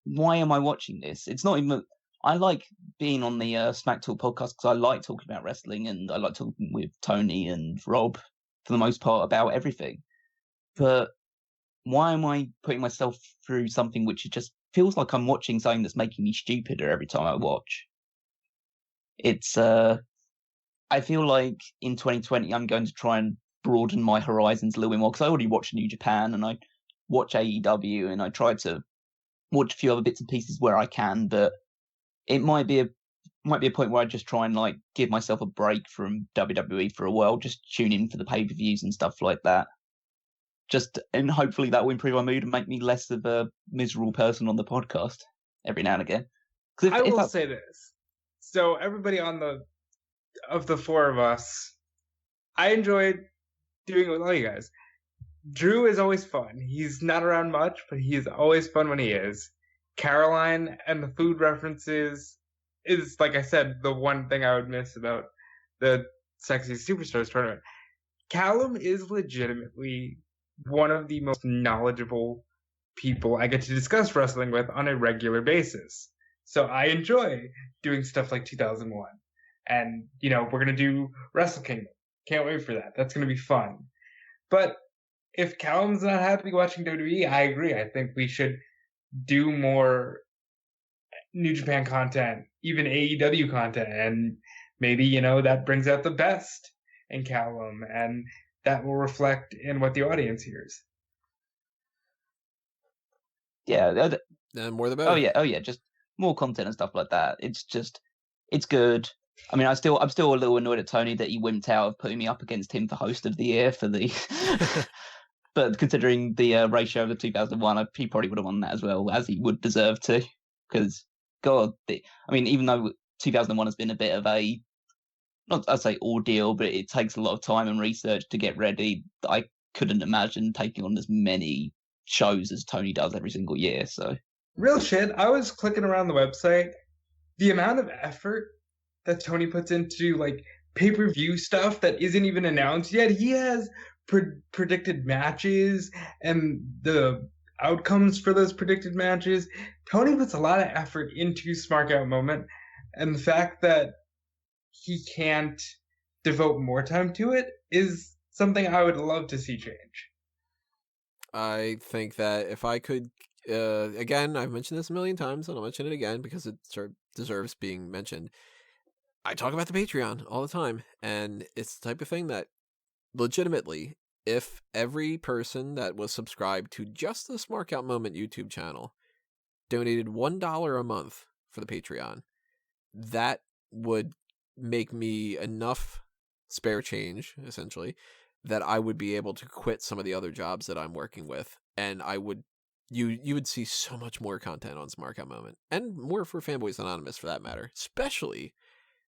why am I watching this? It's not even. I like being on the Smack Talk podcast because I like talking about wrestling and I like talking with Tony and Rob for the most part about everything. But why am I putting myself through something which just feels like I'm watching something that's making me stupider every time I watch? It's I feel like in 2020 I'm going to try and broaden my horizons a little bit more because I already watch New Japan and I watch AEW, and I try to watch a few other bits and pieces where I can, but it might be a point where I just try and like give myself a break from WWE for a while, just tune in for the pay-per-views and stuff like that. And hopefully that will improve my mood and make me less of a miserable person on the podcast every now and again. I will say this. So everybody of the four of us, I enjoyed doing it with all you guys. Drew is always fun. He's not around much, but he is always fun when he is. Caroline and the food references is, like I said, the one thing I would miss about the Sexy Superstars tournament. Callum is legitimately one of the most knowledgeable people I get to discuss wrestling with on a regular basis. So I enjoy doing stuff like 2001. And, we're going to do Wrestle Kingdom. Can't wait for that. That's going to be fun. But if Callum's not happy watching WWE, I agree. I think we should do more New Japan content, even AEW content. And maybe, that brings out the best in Callum. And that will reflect in what the audience hears. Yeah. More the better. Oh yeah. Just more content and stuff like that. It's good. I mean, I'm still a little annoyed at Tony that he wimped out of putting me up against him for host of the year for the. But considering the ratio of the 2001, he probably would have won that as well, as he would deserve to. Because even though 2001 has been a bit of a, not I'd say ordeal, but it takes a lot of time and research to get ready. I couldn't imagine taking on as many shows as Tony does every single year. So real shit. I was clicking around the website. The amount of effort that Tony puts into like pay-per-view stuff that isn't even announced yet. He has predicted matches and the outcomes for those predicted matches. Tony puts a lot of effort into Smark Out Moment, and the fact that he can't devote more time to it is something I would love to see change. I think that if I could, again, I've mentioned this a million times, and I'll mention it again because it sort of deserves being mentioned. I talk about the Patreon all the time, and it's the type of thing that legitimately, if every person that was subscribed to just the Smark Out Moment YouTube channel donated $1 a month for the Patreon, that would make me enough spare change, essentially, that I would be able to quit some of the other jobs that I'm working with, and you would see so much more content on Smark Out Moment, and more for Fanboys Anonymous for that matter, especially.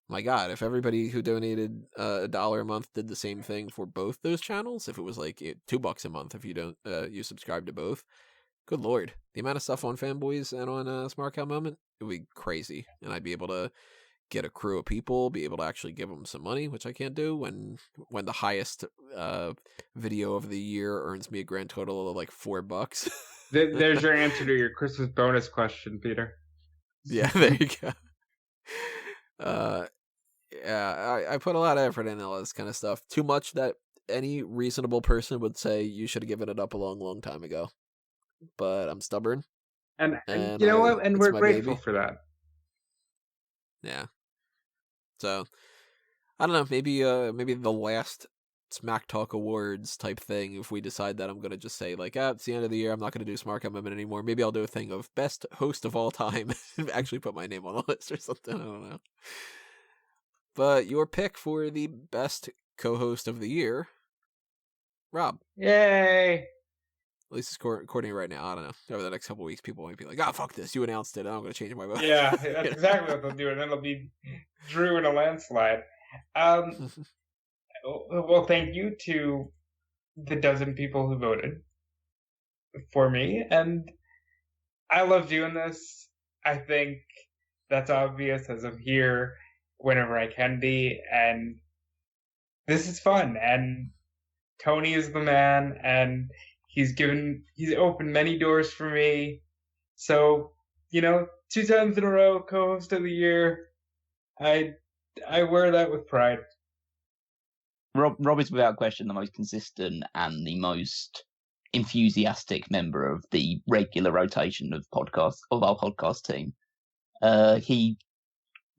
My God, if everybody who donated $1 a month did the same thing for both those channels, if it was like $2 a month if you don't you subscribe to both, good Lord, the amount of stuff on Fanboys and on Smark Out Moment, it would be crazy, and I'd be able to get a crew of people, be able to actually give them some money, which I can't do when the highest video of the year earns me a grand total of like $4. There's your answer to your Christmas bonus question, Peter. Yeah, there you go. Yeah, I put a lot of effort in all this kind of stuff. Too much that any reasonable person would say you should have given it up a long, long time ago. But I'm stubborn. And you know what? And we're grateful for that. Yeah. So, I don't know. Maybe the last Smack Talk Awards type thing, if we decide that I'm going to just say, like, it's the end of the year, I'm not going to do Smark Out Moment anymore. Maybe I'll do a thing of best host of all time. Actually put my name on the list or something. I don't know. But your pick for the best co-host of the year, Rob. Yay! At least it's recording right now. I don't know. Over the next couple of weeks, people might be like, fuck this. You announced it. I'm going to change my vote. Yeah, that's exactly what they'll do. And then it'll be Drew in a landslide. Well, thank you to the dozen people who voted for me. And I love doing this. I think that's obvious as I'm here whenever I can be. And this is fun. And Tony is the man. And he's opened many doors for me. So, 2 times in a row, co-host of the year. I wear that with pride. Rob is without question the most consistent and the most enthusiastic member of the regular rotation of our podcast team. He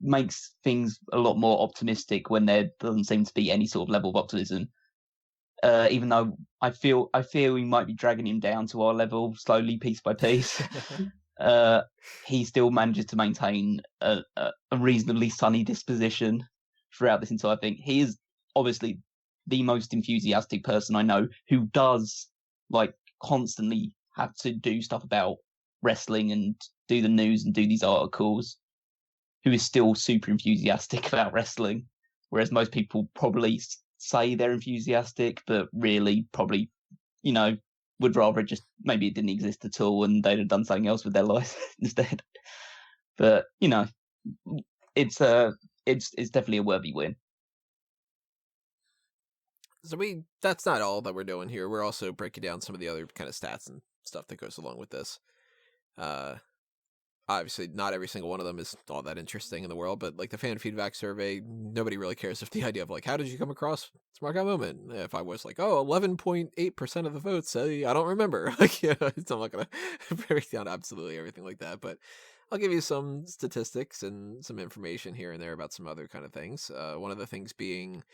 makes things a lot more optimistic when there doesn't seem to be any sort of level of optimism. even though I feel we might be dragging him down to our level slowly, piece by piece. He still manages to maintain a reasonably sunny disposition throughout this entire thing. He is obviously the most enthusiastic person I know who does like constantly have to do stuff about wrestling and do the news and do these articles, who is still super enthusiastic about wrestling, whereas most people probably say they're enthusiastic, but really probably, would rather just maybe it didn't exist at all and they'd have done something else with their life instead. But it's definitely a worthy win. So that's not all that we're doing here. We're also breaking down some of the other kind of stats and stuff that goes along with this. Obviously, not every single one of them is all that interesting in the world, but like the fan feedback survey, nobody really cares if the idea of like, how did you come across Smark Out Moment? If I was like, 11.8% of the votes say, I don't remember. Like, so I'm not going to break down absolutely everything like that, but I'll give you some statistics and some information here and there about some other kind of things. One of the things being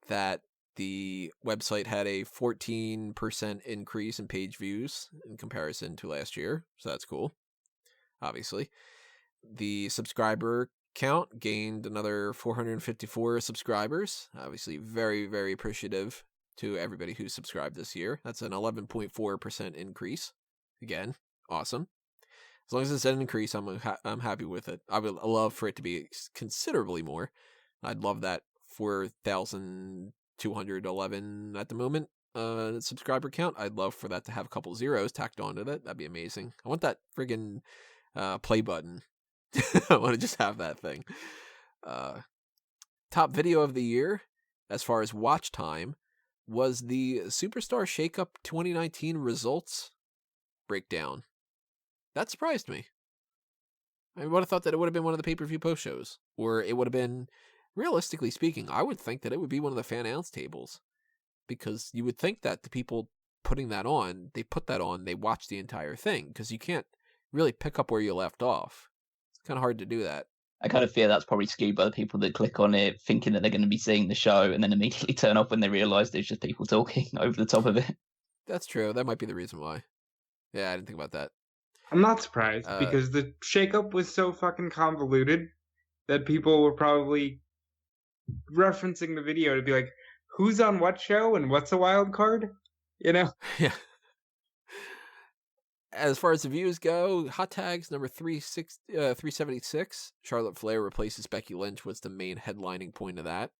that the website had a 14% increase in page views in comparison to last year, so that's cool. Obviously, the subscriber count gained another 454 subscribers. Obviously, very, very appreciative to everybody who subscribed this year. That's an 11.4% increase. Again, awesome. As long as it's an increase, I'm happy with it. I would love for it to be considerably more. I'd love that 4,211 at the moment subscriber count. I'd love for that to have a couple zeros tacked onto it. That'd be amazing. I want that friggin' play button. I want to just have that thing. Top video of the year, as far as watch time, was the Superstar Shakeup 2019 results breakdown. That surprised me. I would have thought that it would have been one of the pay-per-view post shows, or it would have been, realistically speaking, I would think that it would be one of the fan announce tables, because you would think that the people putting that on, they put that on, they watch the entire thing, because you can't really pick up where you left off. It's kind of hard to do that. I kind of fear that's probably skewed by the people that click on it thinking that they're going to be seeing the show and then immediately turn off when they realise there's just people talking over the top of it. That's true. That might be the reason why. Yeah, I didn't think about that. I'm not surprised because the shakeup was so fucking convoluted that people were probably referencing the video to be like, who's on what show and what's a wild card? Yeah. As far as the views go, hot tags number 376. Charlotte Flair replaces Becky Lynch was the main headlining point of that.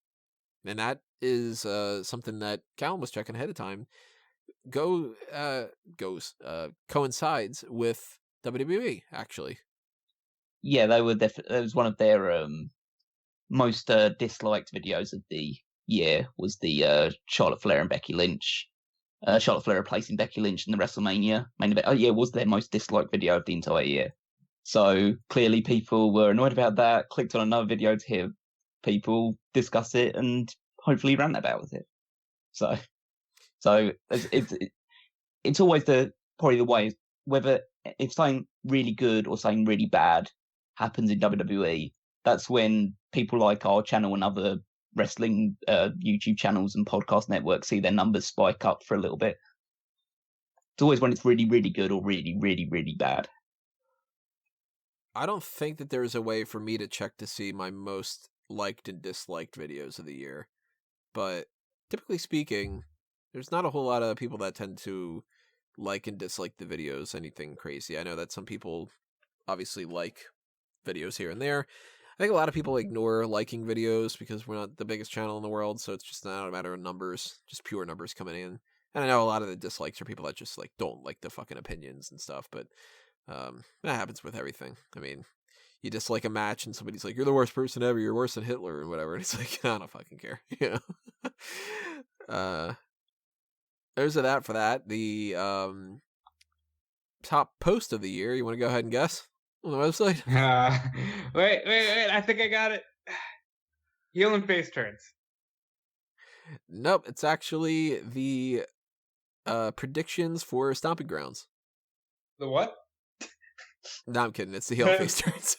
And that is something that Callum was checking ahead of time. Coincides with WWE, actually. Yeah, they were it was one of their most disliked videos of the year was the Charlotte Flair and Becky Lynch. Charlotte Flair replacing Becky Lynch in the WrestleMania main event. Oh yeah, it was their most disliked video of the entire year. So clearly people were annoyed about that, clicked on another video to hear people discuss it and hopefully rant about it. So it's always probably the way, whether if something really good or something really bad happens in WWE, that's when people like our channel and other wrestling YouTube channels and podcast networks see their numbers spike up for a little bit. It's always when it's really, really good or really, really, really bad. I don't think that there's a way for me to check to see my most liked and disliked videos of the year. But typically speaking, there's not a whole lot of people that tend to like and dislike the videos, anything crazy. I know that some people obviously like videos here and there. I think a lot of people ignore liking videos because we're not the biggest channel in the world, so it's just not a matter of numbers, just pure numbers coming in. And I know a lot of the dislikes are people that just like don't like the fucking opinions and stuff, but that happens with everything. I mean, you dislike a match and somebody's like, you're the worst person ever, you're worse than Hitler or whatever. And it's like, I don't fucking care, you know? There's that for that. The top post of the year, you want to go ahead and guess on the website? Wait, I think I got it. Heel and face turns. Nope, it's actually the predictions for Stomping Grounds. The what? No, I'm kidding. It's the heel and face turns.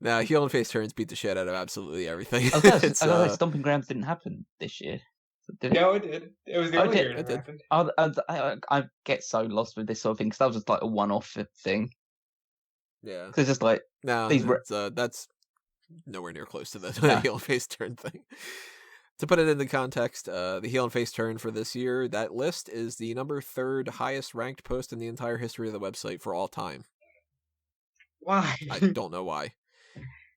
Now, heel and face turns beat the shit out of absolutely everything. I thought Stomping Grounds didn't happen this year. Did it? No, it did. It was the Oh, only it year did. it happened. I get so lost with this sort of thing because that was just like a one-off thing. Yeah. So it's just like No, these. that's nowhere near close to the Yeah. heel and face turn thing. To put it into context, the heel and face turn for this year, that list is the number 3rd highest ranked post in the entire history of the website for all time. Why? I don't know why.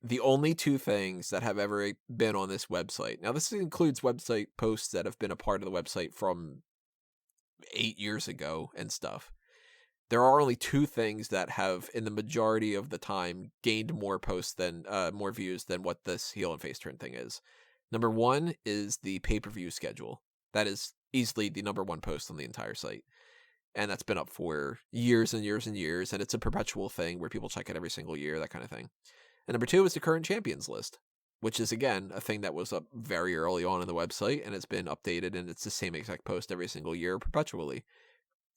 The only 2 things that have ever been on this website. Now, this includes website posts that have been a part of the website from 8 years ago and stuff. There are only 2 things that have, in the majority of the time, gained more posts than more views than what this heel and face turn thing is. Number 1 is the pay-per-view schedule. That is easily the number 1 post on the entire site. And that's been up for years and years and years, and it's a perpetual thing where people check it every single year, that kind of thing. And number 2 is the current champions list, which is, again, a thing that was up very early on in the website, and it's been updated, and it's the same exact post every single year perpetually.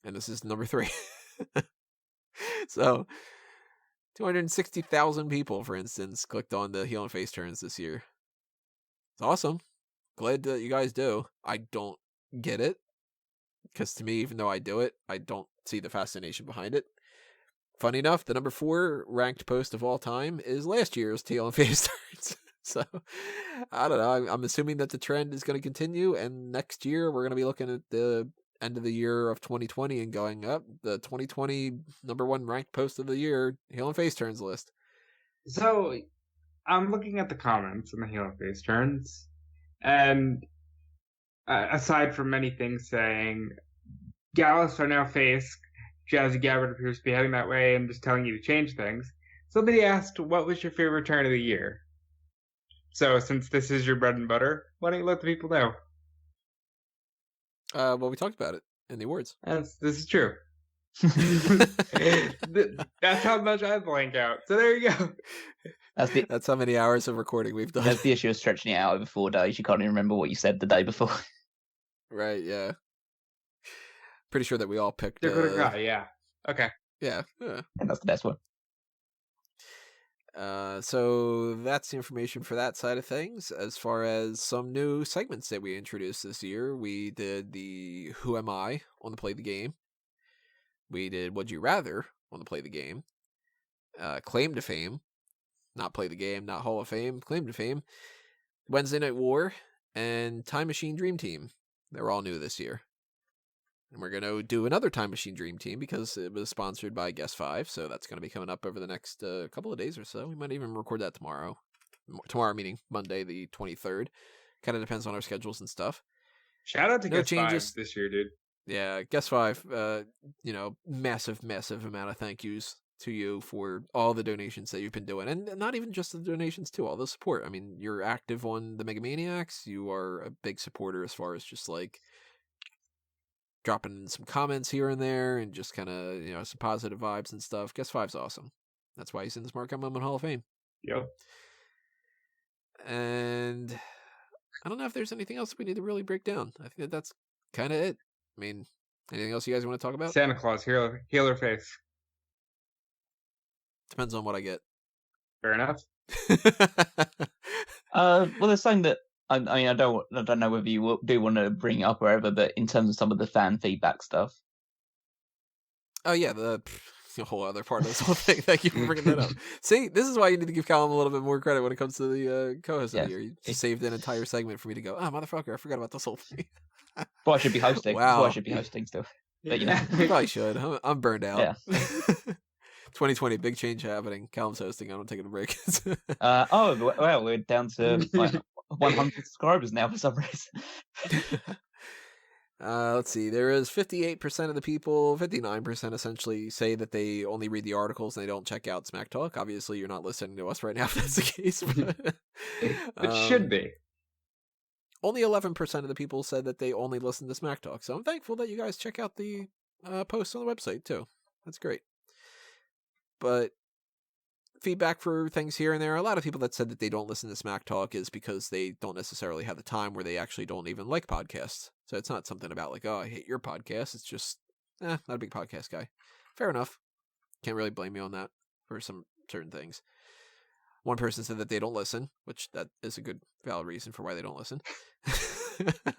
And this is number 3. So, 260,000 people, for instance, clicked on the heel and face turns this year. It's awesome. Glad that you guys do. I don't get it, because to me, even though I do it, I don't see the fascination behind it. Funny enough, the number 4 ranked post of all time is last year's heel and face turns. So, I don't know. I'm assuming that the trend is going to continue, and next year we're going to be looking at the end of the year of 2020 and going up the 2020 number 1 ranked post of the year, heel and face turns list. So, I'm looking at the comments in the heel and face turns, and aside from many things saying, Gallus are now face, Jazzy Gabbard appears to be heading that way, and just telling you to change things, somebody asked, what was your favorite turn of the year? So, since this is your bread and butter, why don't you let the people know? Well, we talked about it in the awards. This is true. That's how much I blank out. So there you go. That's how many hours of recording we've done. That's the issue of stretching it out over 4 days. You can't even remember what you said the day before. Right, yeah. Pretty sure that we all picked... yeah. Okay. Yeah. And that's the best one. So that's the information for that side of things. As far as some new segments that we introduced this year, we did the Who Am I on the Play the Game. We did Would You Rather on the Play the Game. Claim to Fame. Not Play the Game, not Hall of Fame. Claim to Fame. Wednesday Night War. And Time Machine Dream Team. They're all new this year. And we're going to do another Time Machine Dream Team because it was sponsored by Guest 5. So that's going to be coming up over the next couple of days or so. We might even record that tomorrow. Tomorrow meaning Monday the 23rd. Kind of depends on our schedules and stuff. Shout out to No Guest changes 5 this year, dude. Yeah, Guest 5, massive amount of thank yous to you for all the donations that you've been doing. And not even just the donations, too, all the support. I mean, you're active on the Megamaniacs. You are a big supporter as far as just, like, dropping in some comments here and there and just kind of, some positive vibes and stuff. Guest 5's awesome. That's why he's in the Smark Out Moment Hall of Fame. Yep. And I don't know if there's anything else we need to really break down. I think that's kind of it. I mean, anything else you guys want to talk about? Santa Claus, healer face. Depends on what I get. Fair enough. Well, there's something that I don't know whether you do want to bring it up or whatever, but in terms of some of the fan feedback stuff. Oh yeah, the whole other part of this whole thing. Thank you for bringing that up. See, this is why you need to give Callum a little bit more credit when it comes to the co-host of the year. You saved an entire segment for me to go, motherfucker, I forgot about this whole thing. Well, I should be hosting. Wow. That's why I should be hosting still. But you probably should. I'm burned out. Yeah. 2020, big change happening. Callum's hosting. I'm taking a break. Well, we're down to 100 subscribers now for some reason. Let's see. There is 58% of the people, 59% essentially say that they only read the articles and they don't check out Smack Talk. Obviously, you're not listening to us right now if that's the case. But, it should be. Only 11% of the people said that they only listen to Smack Talk. So I'm thankful that you guys check out the posts on the website too. That's great. But feedback for things here and there, a lot of people that said that they don't listen to Smack Talk is because they don't necessarily have the time where they actually don't even like podcasts. So it's not something about like, oh, I hate your podcast. It's just, not a big podcast guy. Fair enough. Can't really blame me on that for some certain things. One person said that they don't listen, which that is a good valid reason for why they don't listen.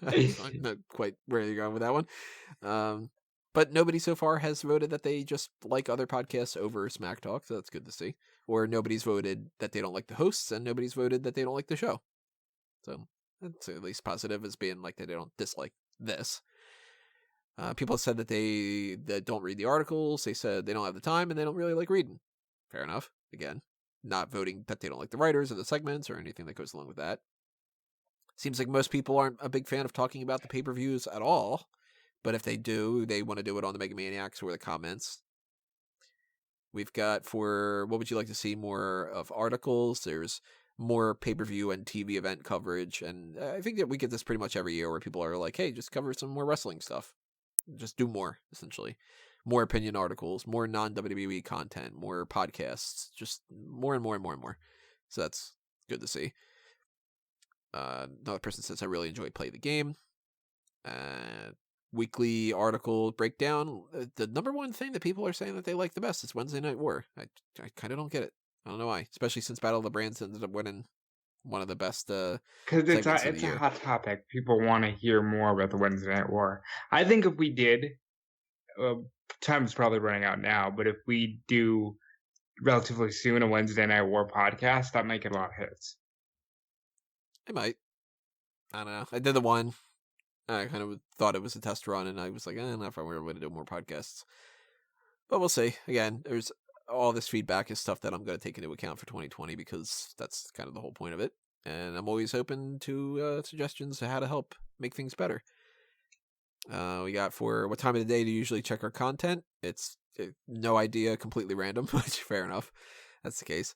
I'm not quite where you're going with that one. But nobody so far has voted that they just like other podcasts over Smack Talk, so that's good to see. Or nobody's voted that they don't like the hosts, and nobody's voted that they don't like the show. So that's at least positive as being like that they don't dislike this. People have said that that don't read the articles. They said they don't have the time and they don't really like reading. Fair enough. Again, not voting that they don't like the writers or the segments or anything that goes along with that. Seems like most people aren't a big fan of talking about the pay-per-views at all. But if they do, they want to do it on the Mega Maniacs or the comments. We've got for what would you like to see more of articles? There's more pay-per-view and TV event coverage. And I think that we get this pretty much every year where people are like, hey, just cover some more wrestling stuff. Just do more, essentially. More opinion articles, more non-WWE content, more podcasts, just more and more and more and more. So that's good to see. Another person says, I really enjoy Play the Game. Weekly article breakdown. The number one thing that people are saying that they like the best is Wednesday Night War. I kind of don't get it. I don't know why. Especially since Battle of the Brands ended up winning one of the best because it's a hot topic. People want to hear more about the Wednesday Night War. I think if we did, time's probably running out now, but if we do relatively soon a Wednesday Night War podcast, that might get a lot of hits. It might. I don't know. I did the one. I kind of thought it was a test run, and I was like, not if I were going to do more podcasts. But we'll see. Again, there's all this feedback is stuff that I'm going to take into account for 2020 because that's kind of the whole point of it. And I'm always open to suggestions to how to help make things better. We got for what time of the day do you usually check our content? It's no idea, completely random, which fair enough. That's the case.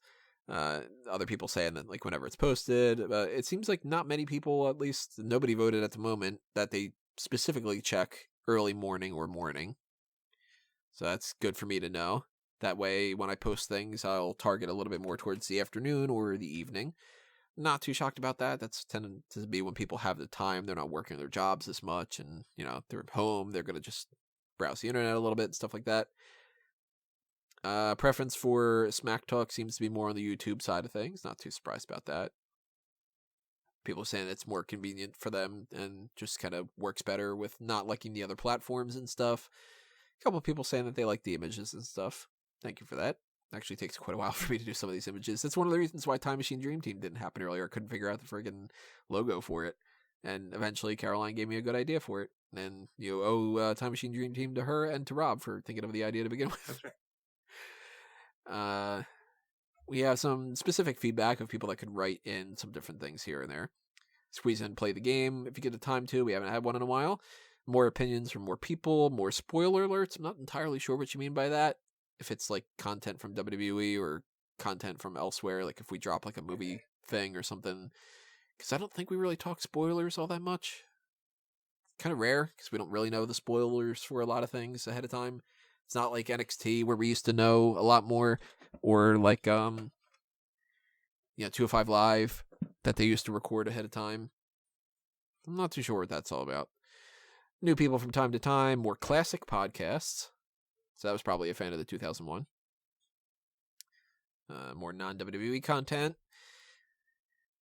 Other people saying that like whenever it's posted, it seems like not many people, at least nobody voted at the moment, that they specifically check early morning or morning. So that's good for me to know. That way, when I post things, I'll target a little bit more towards the afternoon or the evening. Not too shocked about that. That's tended to be when people have the time. They're not working their jobs as much, and they're home. They're gonna just browse the internet a little bit and stuff like that. Preference for Smack Talk seems to be more on the YouTube side of things. Not too surprised about that. People saying it's more convenient for them and just kind of works better with not liking the other platforms and stuff. A couple of people saying that they like the images and stuff. Thank you for that. Actually takes quite a while for me to do some of these images. That's one of the reasons why Time Machine Dream Team didn't happen earlier. I couldn't figure out the friggin' logo for it. And eventually Caroline gave me a good idea for it. And you owe Time Machine Dream Team to her and to Rob for thinking of the idea to begin with. That's right. We have some specific feedback of people that could write in some different things here and there. Squeeze in Play the Game if you get the time to. We haven't had one in a while. More opinions from more people, more spoiler alerts. I'm not entirely sure what you mean by that. If it's like content from WWE or content from elsewhere, like if we drop like a movie thing or something, because I don't think we really talk spoilers all that much. Kind of rare because we don't really know the spoilers for a lot of things ahead of time. It's not like NXT where we used to know a lot more, or like 205 Live that they used to record ahead of time. I'm not too sure what that's all about. New people from time to time, more classic podcasts. So that was probably a fan of the 2001. More non-WWE content.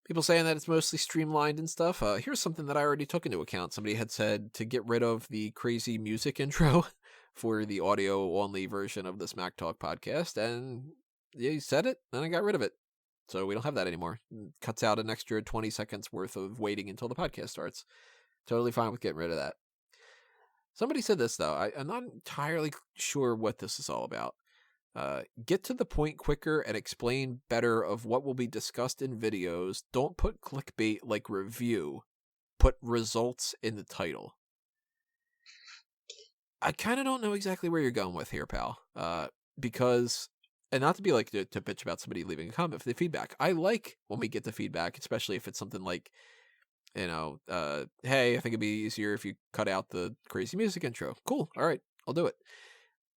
People saying that it's mostly streamlined and stuff. Here's something that I already took into account. Somebody had said to get rid of the crazy music intro for the audio-only version of the Smack Talk podcast. And he said it, and I got rid of it. So we don't have that anymore. It cuts out an extra 20 seconds worth of waiting until the podcast starts. Totally fine with getting rid of that. Somebody said this, though. I'm not entirely sure what this is all about. Get to the point quicker and explain better of what will be discussed in videos. Don't put clickbait like review. Put results in the title. I kind of don't know exactly where you're going with here, pal. Because, and not to be like to bitch about somebody leaving a comment for the feedback. I like when we get the feedback, especially if it's something like, hey, I think it'd be easier if you cut out the crazy music intro. Cool. All right. I'll do it.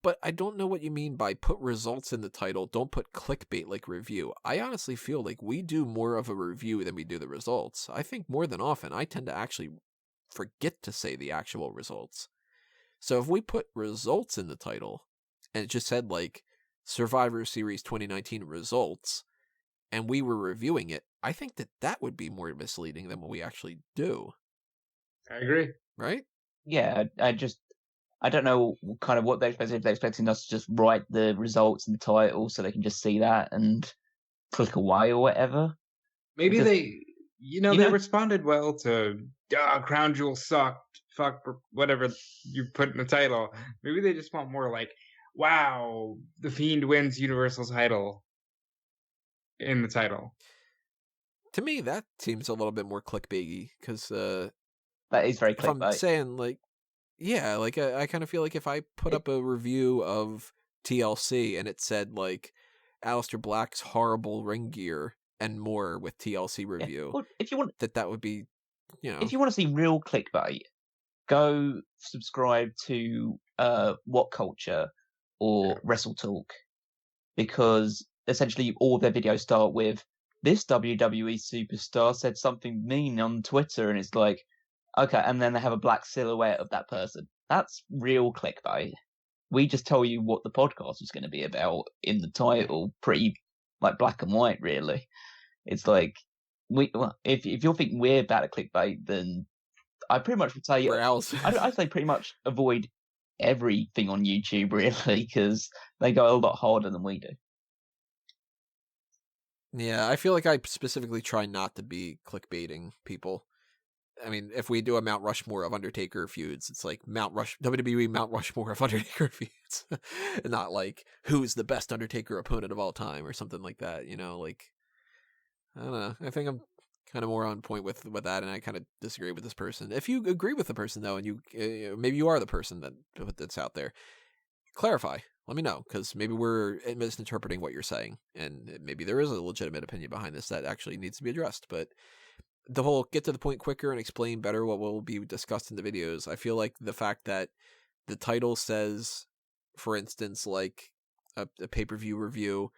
But I don't know what you mean by put results in the title. Don't put clickbait like review. I honestly feel like we do more of a review than we do the results. I think more than often, I tend to actually forget to say the actual results. So if we put results in the title and it just said like Survivor Series 2019 results and we were reviewing it, I think that would be more misleading than what we actually do. I agree. right? Yeah, I don't know kind of what they're expecting. If they're expecting us to just write the results in the title so they can just see that and click away or whatever. Maybe Because, they, they responded well to Crown Jewel sucked, fuck, or whatever you put in the title. Maybe they just want more like, wow, The Fiend wins Universal title in the title. To me, that seems a little bit more clickbaity because that is very if I'm clickbait. saying like, yeah, like I kind of feel like if I put up a review of TLC and it said like Aleister Black's horrible ring gear and more with TLC review, Well, if you want that would be, if you want to see real clickbait, go subscribe to What Culture or Wrestle Talk, because essentially all their videos start with this WWE superstar said something mean on Twitter, and it's like, okay, and then they have a black silhouette of that person. That's real clickbait. We just tell you what the podcast is going to be about in the title, pretty like black and white, really. It's like if you think we're bad at clickbait, then I pretty much would say I'd say pretty much avoid everything on YouTube, really, because they go a lot harder than we do. Yeah, I feel like I specifically try not to be clickbaiting people. I mean, if we do a Mount Rushmore of Undertaker feuds, it's like WWE Mount Rushmore of Undertaker feuds, not like who's the best Undertaker opponent of all time or something like that. Like I don't know. I think I'm kind of more on point with that, and I kind of disagree with this person. If you agree with the person though, and you maybe you are the person that's out there, clarify. Let me know, because maybe we're misinterpreting what you're saying, and maybe there is a legitimate opinion behind this that actually needs to be addressed. But the whole get to the point quicker and explain better what will be discussed in the videos, I feel like the fact that the title says, for instance, like a pay-per-view review,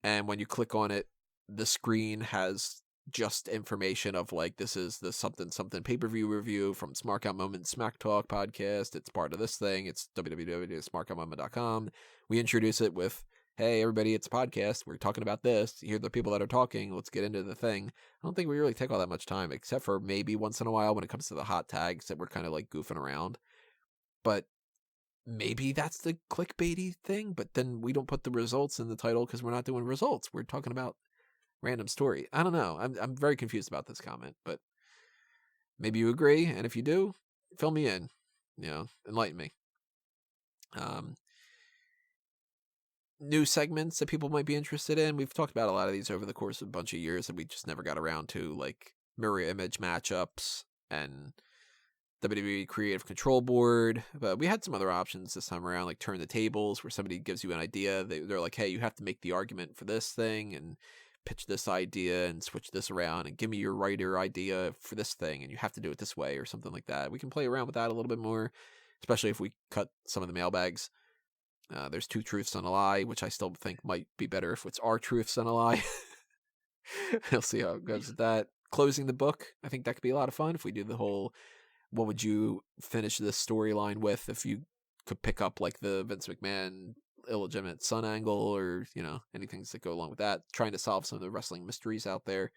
and when you click on it, the screen has just information of like, this is the something pay-per-view review from Smark Out Moment Smack Talk podcast. It's part of this thing. It's www.smarkoutmoment.com. We introduce it with, hey, everybody, it's a podcast. We're talking about this. Here are the people that are talking. Let's get into the thing. I don't think we really take all that much time, except for maybe once in a while when it comes to the hot tags that we're kind of like goofing around. But maybe that's the clickbaity thing, but then we don't put the results in the title because we're not doing results. We're talking about random story. I don't know. I'm very confused about this comment, but maybe you agree, and if you do, fill me in. Enlighten me. New segments that people might be interested in. We've talked about a lot of these over the course of a bunch of years that we just never got around to, like mirror image matchups and WWE Creative Control Board. But we had some other options this time around, like turn the tables, where somebody gives you an idea. They're like, hey, you have to make the argument for this thing and pitch this idea and switch this around and give me your writer idea for this thing, and you have to do it this way or something like that. We can play around with that a little bit more, especially if we cut some of the mailbags. There's 2 truths and a lie, which I still think might be better if it's our truths and a lie. We'll see how it goes with that. Closing the book, I think that could be a lot of fun if we do the whole, what would you finish this storyline with if you could pick up like the Vince McMahon illegitimate son angle, or anything that go along with that, trying to solve some of the wrestling mysteries out there.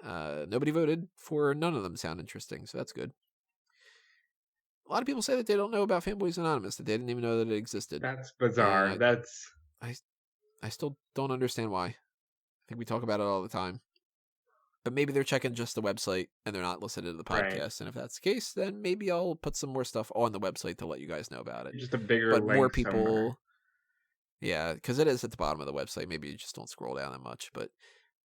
Nobody voted for none of them. Sound interesting, so that's good. A lot of people say that they don't know about Fanboys Anonymous, that they didn't even know that it existed. That's bizarre. I still don't understand why. I think we talk about it all the time, but maybe they're checking just the website and they're not listening to the podcast. Right. And if that's the case, then maybe I'll put some more stuff on the website to let you guys know about it. Just a bigger but link more people somewhere. Yeah, because it is at the bottom of the website. Maybe you just don't scroll down that much, but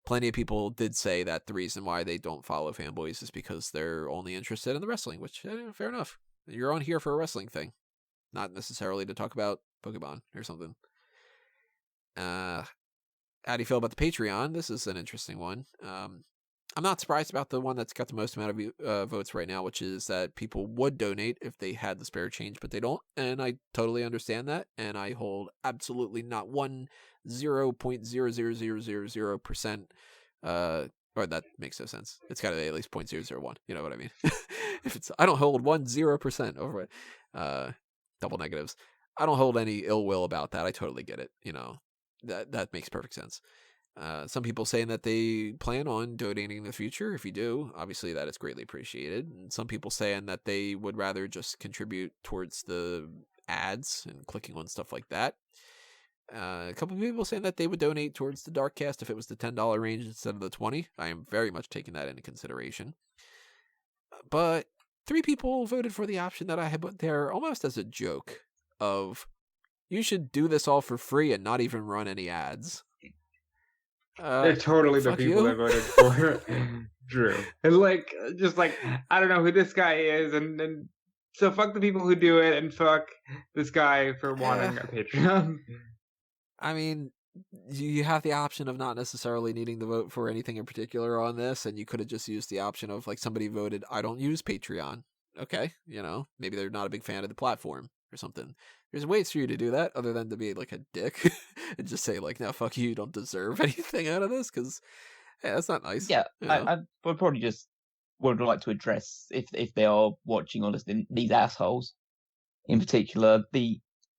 plenty of people did say that the reason why they don't follow Fanboys is because they're only interested in the wrestling, which fair enough. You're on here for a wrestling thing, not necessarily to talk about Pokemon or something. How do you feel about the Patreon? This is an interesting one. I'm not surprised about the one that's got the most amount of votes right now, which is that people would donate if they had the spare change, but they don't. And I totally understand that. And I hold absolutely not 0.00000%. Or that makes no sense. It's got to be at least 0.001. You know what I mean? I don't hold 0% over it. Double negatives. I don't hold any ill will about that. I totally get it. That makes perfect sense. Some people saying that they plan on donating in the future. If you do, obviously that is greatly appreciated. And some people saying that they would rather just contribute towards the ads and clicking on stuff like that. A couple of people saying that they would donate towards the Darkcast if it was the $10 range instead of the $20. I am very much taking that into consideration. But 3 people voted for the option that I had put there almost as a joke of, you should do this all for free and not even run any ads. They're totally the people that voted for Drew. And like, just like, I don't know who this guy is, and so fuck the people who do it, and fuck this guy for wanting a Patreon. I mean, you have the option of not necessarily needing to vote for anything in particular on this, and you could have just used the option of, like, somebody voted, I don't use Patreon. Okay, maybe they're not a big fan of the platform or something. There's ways for you to do that other than to be like a dick and just say, like, no, fuck you don't deserve anything out of this, because that's not nice. Yeah, I would probably just would like to address, if they are watching or listening, these assholes in particular.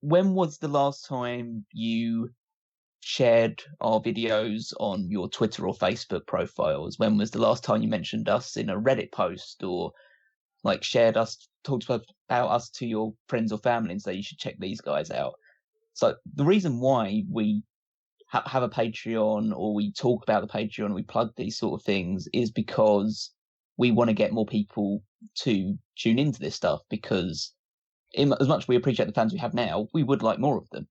When was the last time you shared our videos on your Twitter or Facebook profiles? When was the last time you mentioned us in a Reddit post, or like talked about us to your friends or family and say you should check these guys out? So the reason why we have a Patreon, or we talk about the Patreon, and we plug these sort of things, is because we want to get more people to tune into this stuff, because as much as we appreciate the fans we have now, we would like more of them.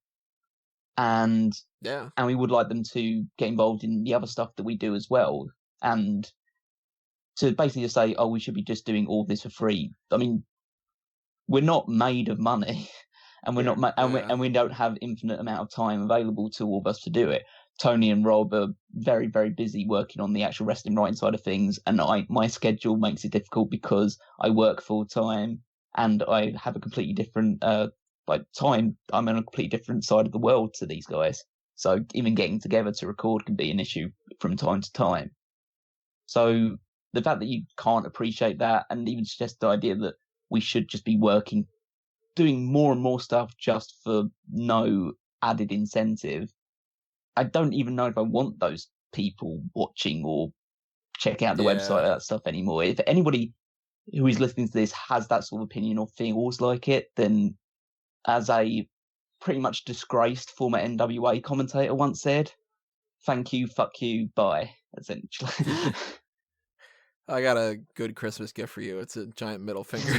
And we would like them to get involved in the other stuff that we do as well. And to basically just say, oh, we should be just doing all this for free. I mean, we're not made of money, and we're not, and we don't have infinite amount of time available to all of us to do it. Tony and Rob are very, very busy working on the actual wrestling writing side of things, and my schedule makes it difficult because I work full time and I have a completely different time. I'm on a completely different side of the world to these guys, so even getting together to record can be an issue from time to time. So the fact that you can't appreciate that, and even suggest the idea that we should just be doing more and more stuff just for no added incentive, I don't even know if I want those people watching or checking out the website or that stuff anymore. If anybody who is listening to this has that sort of opinion or feels like it, then, as a pretty much disgraced former NWA commentator once said, thank you, fuck you, bye, essentially. I got a good Christmas gift for you. It's a giant middle finger.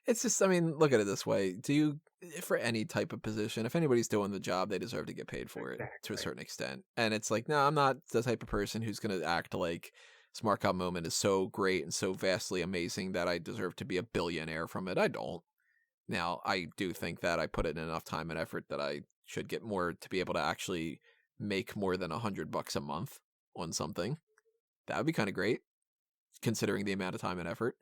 It's just, I mean, look at it this way. For any type of position, if anybody's doing the job, they deserve to get paid for it to a certain extent. And it's like, no, I'm not the type of person who's going to act like Smark Out Moment is so great and so vastly amazing that I deserve to be a billionaire from it. I don't. Now, I do think that I put in enough time and effort that I should get more to be able to actually make more than $100 a month on something. That would be kind of great, considering the amount of time and effort.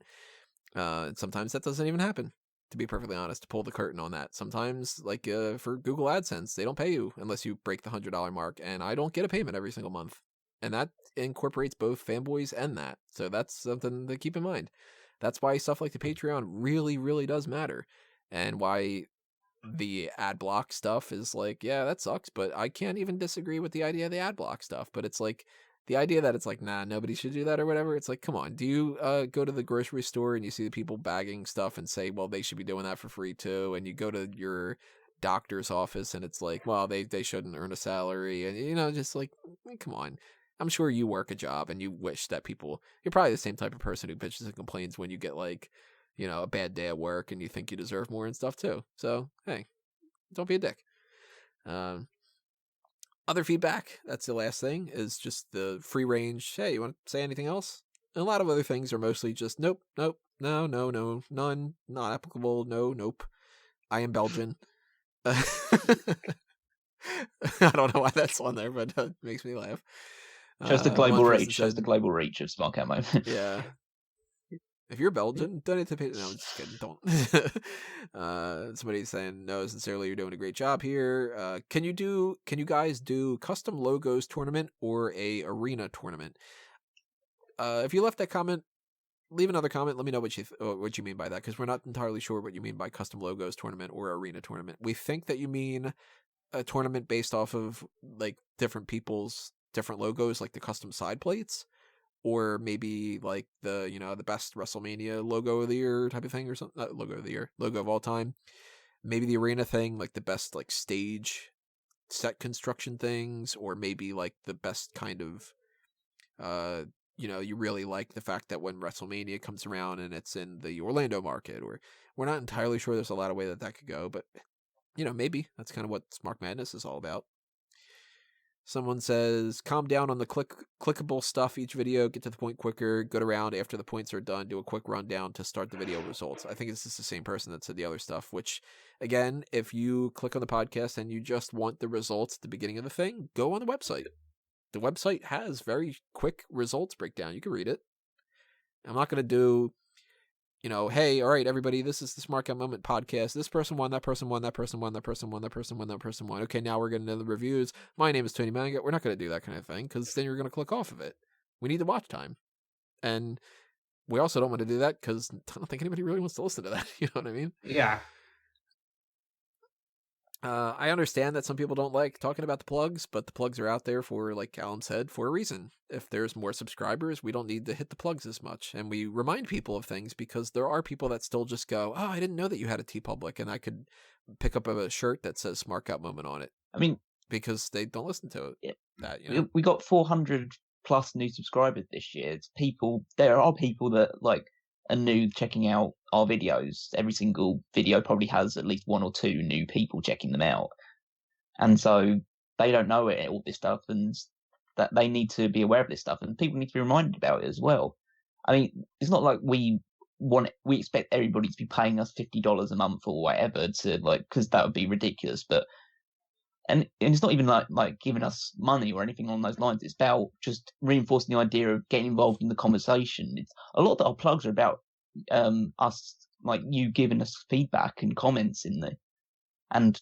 Sometimes that doesn't even happen, to be perfectly honest, to pull the curtain on that. Sometimes, like for Google AdSense, they don't pay you unless you break the $100 mark, and I don't get a payment every single month. And that incorporates both fanboys and that. So that's something to keep in mind. That's why stuff like the Patreon really, really does matter. And why the ad block stuff is like, yeah, that sucks, but I can't even disagree with the idea of the ad block stuff. But it's like, the idea that it's like, nah, nobody should do that or whatever. It's like, come on. Do you go to the grocery store and you see the people bagging stuff and say, well, they should be doing that for free too? And you go to your doctor's office and it's like, well, they shouldn't earn a salary. And, just like, come on. I'm sure you work a job and you wish that you're probably the same type of person who bitches and complains when you get like, a bad day at work and you think you deserve more and stuff too. So, hey, don't be a dick. Other feedback, that's the last thing, is just the free range, hey, you want to say anything else? And a lot of other things are mostly just, nope, no, none, not applicable, no, nope. I am Belgian. I don't know why that's on there, but it makes me laugh. Shows the global reach. Shows the global reach of Smark Out Moment. Yeah. If you're Belgian, donate to Patreon. No, I'm just kidding. Don't. Somebody's saying, no, sincerely, you're doing a great job here. Can you guys do custom logos tournament or a arena tournament? If you left that comment, leave another comment. Let me know what you mean by that, because we're not entirely sure what you mean by custom logos tournament or arena tournament. We think that you mean a tournament based off of like different people's different logos, like the custom side plates, or maybe like the the best WrestleMania logo of the year type of thing, or something. Not logo of the year, logo of all time. Maybe the arena thing, like the best like stage set construction things, or maybe like the best kind of you really like the fact that when WrestleMania comes around and it's in the Orlando market, or we're not entirely sure. There's a lot of way that could go, but maybe that's kind of what Smart Madness is all about. Someone says, calm down on the clickable stuff each video, get to the point quicker, go around after the points are done, do a quick rundown to start the video results. I think this is the same person that said the other stuff, which, again, if you click on the podcast and you just want the results at the beginning of the thing, go on the website. The website has very quick results breakdown. You can read it. I'm not going to do, hey, all right, everybody, this is the Smark Out Moment podcast. This person won, that person won, that person won, that person won, that person won, that person won. Okay, now we're getting into the reviews. My name is Tony Manga. We're not going to do that kind of thing, because then you're going to click off of it. We need the watch time. And we also don't want to do that because I don't think anybody really wants to listen to that. You know what I mean? Yeah. I understand that some people don't like talking about the plugs, but the plugs are out there for, like Callum said, for a reason. If there's more subscribers, we don't need to hit the plugs as much. And we remind people of things because there are people that still just go, oh, I didn't know that you had a TeePublic, and I could pick up a shirt that says Smark Out Moment on it. I mean, because they don't listen to it. Yeah. We got 400 plus new subscribers this year. There are people that are new checking out our videos. Every single video probably has at least one or two new people checking them out. And so they don't know all this stuff, and that they need to be aware of this stuff, and people need to be reminded about it as well. I mean, it's not like we expect everybody to be paying us $50 a month or whatever because that would be ridiculous. But and it's not even like giving us money or anything along those lines. It's about just reinforcing the idea of getting involved in the conversation. It's a lot of our plugs are about us, like you giving us feedback and comments and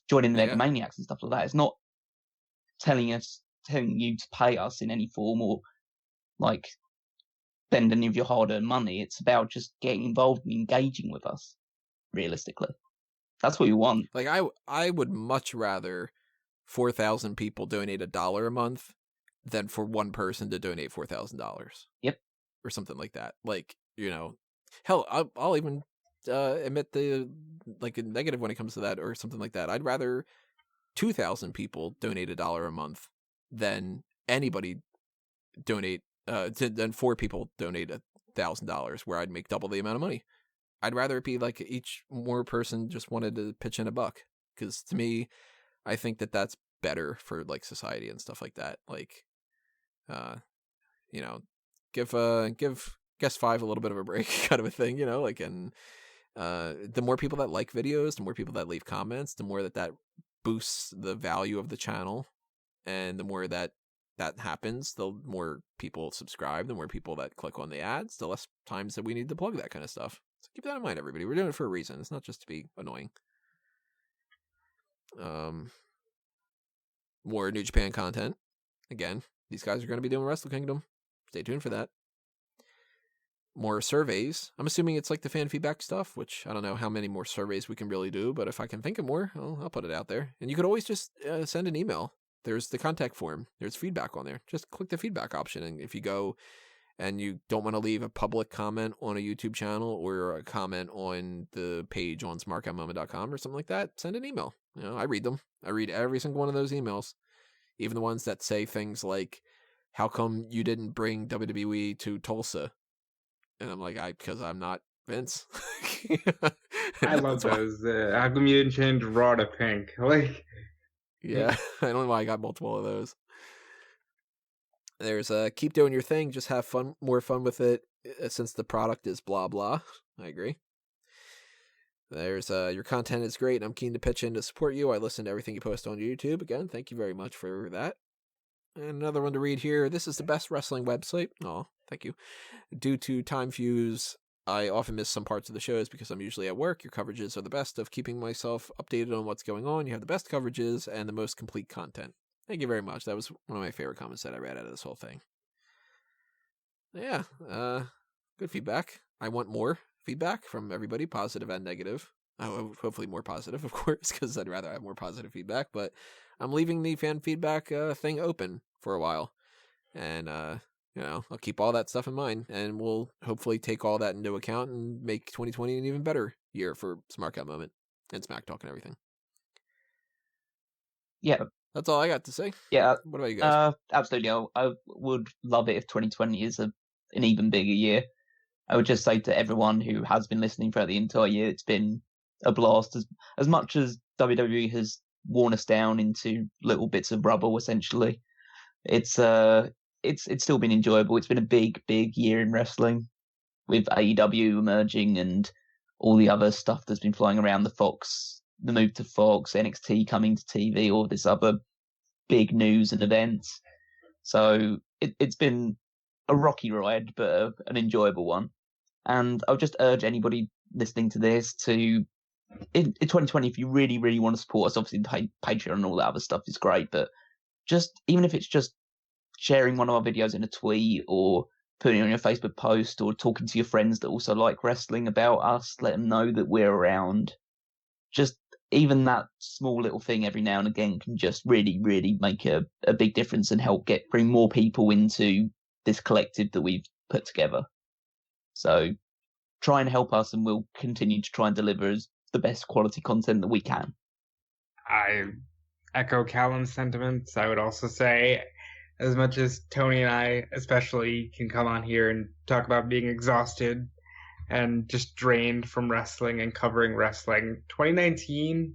joining the Megamaniacs and stuff like that. It's not telling you to pay us in any form or like spend any of your hard-earned money. It's about just getting involved and engaging with us. Realistically, that's what you want. Like I would much rather 4,000 people donate $1 a month than for one person to donate $4,000. Yep. Or something like that. Like, hell, I'll even admit the a negative when it comes to that or something like that. I'd rather 2,000 people donate $1 a month than anybody donate than 4 people donate $1,000, where I'd make double the amount of money. I'd rather it be like each more person just wanted to pitch in $1, because to me, I think that that's better for like society and stuff like that. Like, give Guest 5 a little bit of a break, kind of a thing, and the more people that like videos, the more people that leave comments, the more that boosts the value of the channel, and the more that happens, the more people subscribe, the more people that click on the ads, the less times that we need to plug that kind of stuff. So keep that in mind, everybody. We're doing it for a reason. It's not just to be annoying. More New Japan content. Again, these guys are going to be doing Wrestle Kingdom. Stay tuned for that. More surveys. I'm assuming it's like the fan feedback stuff, which I don't know how many more surveys we can really do, but if I can think of more, I'll put it out there. And you could always just send an email. There's the contact form. There's feedback on there. Just click the feedback option, and if you go and you don't want to leave a public comment on a YouTube channel or a comment on the page on smarkoutmoment.com or something like that, send an email. I read them. I read every single one of those emails, even the ones that say things like, how come you didn't bring WWE to Tulsa? And I'm like, because I'm not Vince. I love those. How come you didn't change Raw to pink? Yeah, I don't know why I got multiple of those. There's keep doing your thing, just have more fun with it, since the product is blah blah. I agree. There's your content is great, and I'm keen to pitch in to support you. I listen to everything you post on YouTube. Again, thank you very much for that. And another one to read here. This is the best wrestling website. Oh, thank you. Due to time fuse, I often miss some parts of the shows because I'm usually at work. Your coverages are the best of keeping myself updated on what's going on. You have the best coverages and the most complete content. Thank you very much. That was one of my favorite comments that I read out of this whole thing. Yeah, good feedback. I want more feedback from everybody, positive and negative. Hopefully more positive, of course, because I'd rather have more positive feedback. But I'm leaving the fan feedback thing open for a while. And, I'll keep all that stuff in mind, and we'll hopefully take all that into account and make 2020 an even better year for Smark Out Moment and Smack Talk and everything. Yeah. That's all I got to say. Yeah. What about you guys? Absolutely. I would love it if 2020 is an even bigger year. I would just say to everyone who has been listening throughout the entire year, it's been a blast. As much as WWE has worn us down into little bits of rubble, essentially, it's still been enjoyable. It's been a big year in wrestling, with AEW emerging and all the other stuff that's been flying around, the move to Fox, NXT coming to TV, all this other big news and events. So it's been a rocky ride, but an enjoyable one. And I'll just urge anybody listening to this to, in 2020, if you really, really want to support us, obviously Patreon and all that other stuff is great, but even if it's just sharing one of our videos in a tweet or putting it on your Facebook post or talking to your friends that also like wrestling about us, let them know that we're around. Just even that small little thing every now and again can just really, really make a big difference and help bring more people into this collective that we've put together. So try and help us, and we'll continue to try and deliver the best quality content that we can. I echo Callum's sentiments. I would also say, as much as Tony and I especially can come on here and talk about being exhausted and just drained from wrestling and covering wrestling, 2019,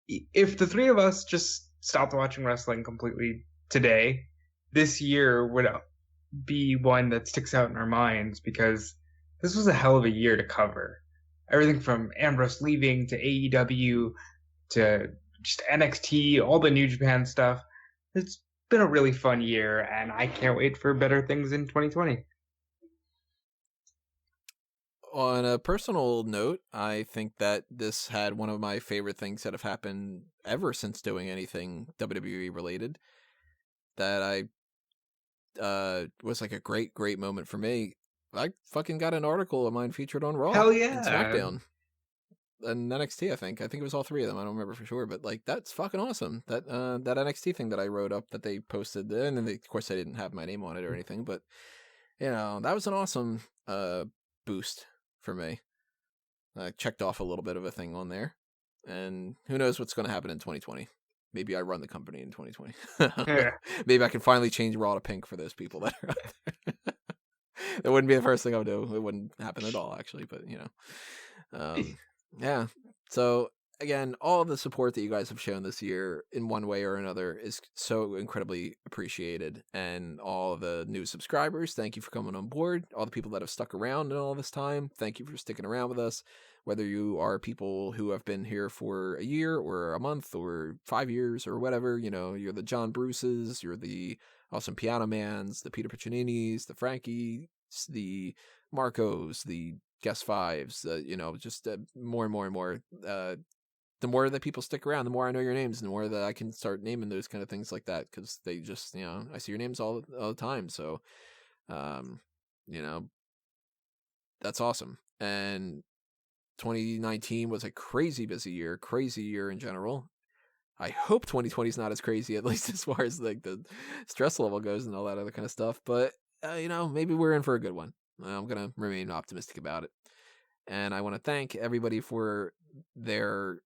if the three of us just stopped watching wrestling completely today, this year would be one that sticks out in our minds, because this was a hell of a year to cover. Everything from Ambrose leaving to AEW to just NXT, all the New Japan stuff. It's been a really fun year, and I can't wait for better things in 2020. On a personal note, I think that this had one of my favorite things that have happened ever since doing anything WWE related. That was like a great moment for me. I fucking got an article of mine featured on Raw Hell yeah. and SmackDown and NXT. I think it was all three of them. I don't remember for sure, but like that's fucking awesome. That NXT thing that I wrote up that they posted, and then of course I didn't have my name on it or anything, but that was an awesome boost for me. I checked off a little bit of a thing on there, and who knows what's going to happen in 2020. Maybe I run the company in 2020. Yeah. Maybe I can finally change Raw to pink for those people that are out there. That wouldn't be the first thing I would do. It wouldn't happen at all, actually, but yeah. So again, all of the support that you guys have shown this year in one way or another is so incredibly appreciated. And all the new subscribers, thank you for coming on board. All the people that have stuck around in all this time, thank you for sticking around with us. Whether you are people who have been here for a year or a month or 5 years or whatever, you're the John Bruces, you're the Awesome Piano Mans, the Peter Piccininis, the Frankies, the Marcos, the Guest Fives, just more and more and more. The more that people stick around, the more I know your names, and the more that I can start naming those kind of things like that, because they just, I see your names all the time. So, that's awesome. And 2019 was a crazy busy year in general. I hope 2020 is not as crazy, at least as far as like the stress level goes and all that other kind of stuff. But maybe we're in for a good one. I'm gonna remain optimistic about it, and I want to thank everybody for their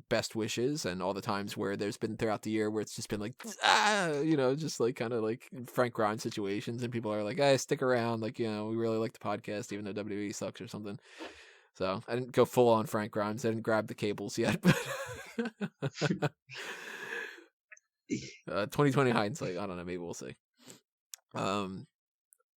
best wishes and all the times where there's been throughout the year where it's just been like just like kind of like Frank Grimes situations, and people are like, hey, stick around, like we really like the podcast even though WWE sucks or something. So I didn't go full on Frank Grimes. I didn't grab the cables yet, but 2020 hindsight, I don't know, maybe we'll see.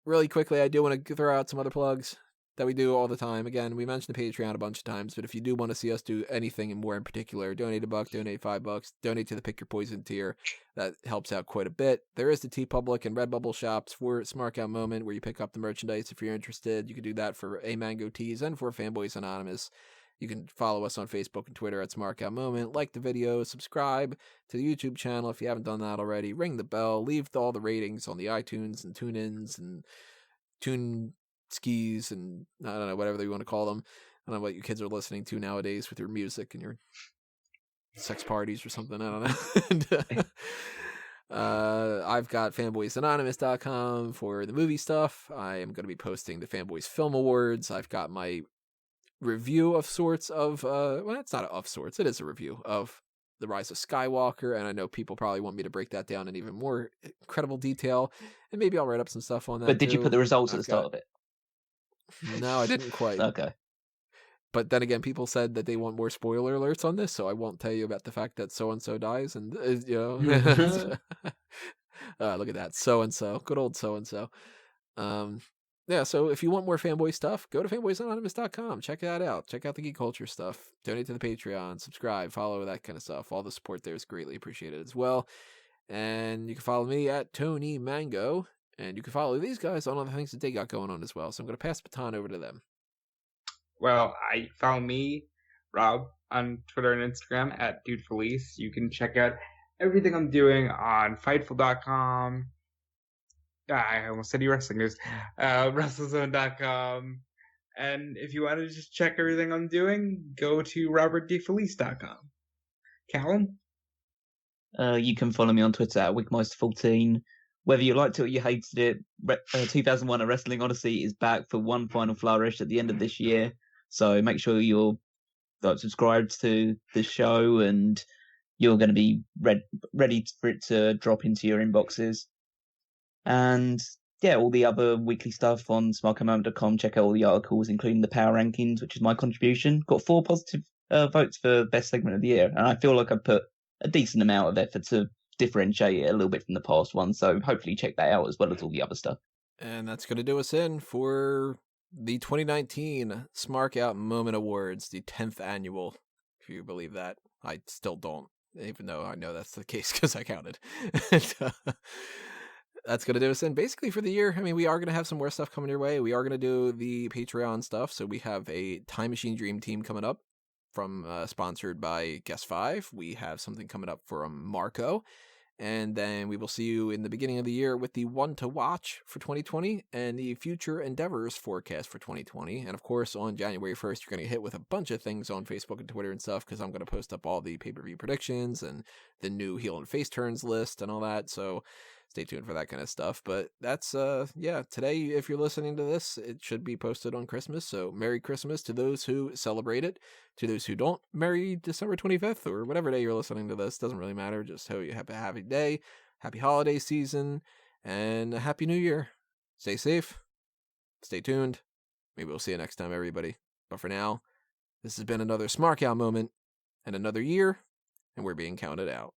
Really quickly, I do want to throw out some other plugs that we do all the time. Again, we mentioned the Patreon a bunch of times, but if you do want to see us do anything and more in particular, donate $1, donate $5, donate to the Pick Your Poison tier. That helps out quite a bit. There is the TeePublic and Redbubble shops for Smark Out Moment where you pick up the merchandise if you're interested. You can do that for A Mango Tees and for Fanboys Anonymous. You can follow us on Facebook and Twitter at Smark Out Moment. Like the video, subscribe to the YouTube channel if you haven't done that already. Ring the bell, leave all the ratings on the iTunes and TuneIns and Tune Skis and I don't know, whatever you want to call them. I don't know what you kids are listening to nowadays with your music and your sex parties or something. I don't know. And, I've got fanboysanonymous.com for the movie stuff. I am going to be posting the Fanboys Film Awards. I've got my review of sorts of, well, it's not of sorts. It is a review of The Rise of Skywalker. And I know people probably want me to break that down in even more incredible detail. And maybe I'll write up some stuff on that. But did you too. put the results at I've the start got- of it? No, I didn't quite. Okay. But then again, people said that they want more spoiler alerts on this, so I won't tell you about the fact that so and so dies, and you know, look at that, so and so, good old so and so. Yeah. So if you want more fanboy stuff, go to fanboysanonymous.com. Check that out. Check out the geek culture stuff. Donate to the Patreon. Subscribe. Follow, that kind of stuff. All the support there is greatly appreciated as well. And you can follow me at Tony Mango, and you can follow these guys on all the things that they got going on as well. So I'm going to pass the baton over to them. Well, I follow me, Rob, on Twitter and Instagram at DeFelice. You can check out everything I'm doing on Fightful.com. I almost said wrestling news. WrestleZone.com. And if you want to just check everything I'm doing, go to RobertDeFelice.com. Callum? You can follow me on Twitter at Wigmeister14. Whether you liked it or you hated it, 2001 A Wrestling Odyssey is back for one final flourish at the end of this year. So make sure you're subscribed to the show, and you're going to be ready for it to drop into your inboxes. And yeah, all the other weekly stuff on smarkoutmoment.com. Check out all the articles, including the Power Rankings, which is my contribution. Got 4 positive votes for Best Segment of the Year, and I feel like I put a decent amount of effort to differentiate it a little bit from the past one. So hopefully check that out as well as all the other stuff. And that's going to do us in for the 2019 Smark Out Moment Awards, the 10th annual, if you believe that. I still don't, even though I know that's the case because I counted. That's going to do us in basically for the year. I mean, we are going to have some more stuff coming your way. We are going to do the Patreon stuff. So we have a Time Machine Dream Team coming up from sponsored by Guest 5. We have something coming up from Marco. And then we will see you in the beginning of the year with the one to watch for 2020 and the future endeavors forecast for 2020. And of course, on January 1st, you're going to get hit with a bunch of things on Facebook and Twitter and stuff, because I'm going to post up all the pay-per-view predictions and the new heel and face turns list and all that. So stay tuned for that kind of stuff. But that's, today, if you're listening to this, it should be posted on Christmas. So Merry Christmas to those who celebrate it. To those who don't, Merry December 25th or whatever day you're listening to this. Doesn't really matter. Just hope you have a happy day, happy holiday season, and a happy new year. Stay safe. Stay tuned. Maybe we'll see you next time, everybody. But for now, this has been another Smark Out moment and another year, and we're being counted out.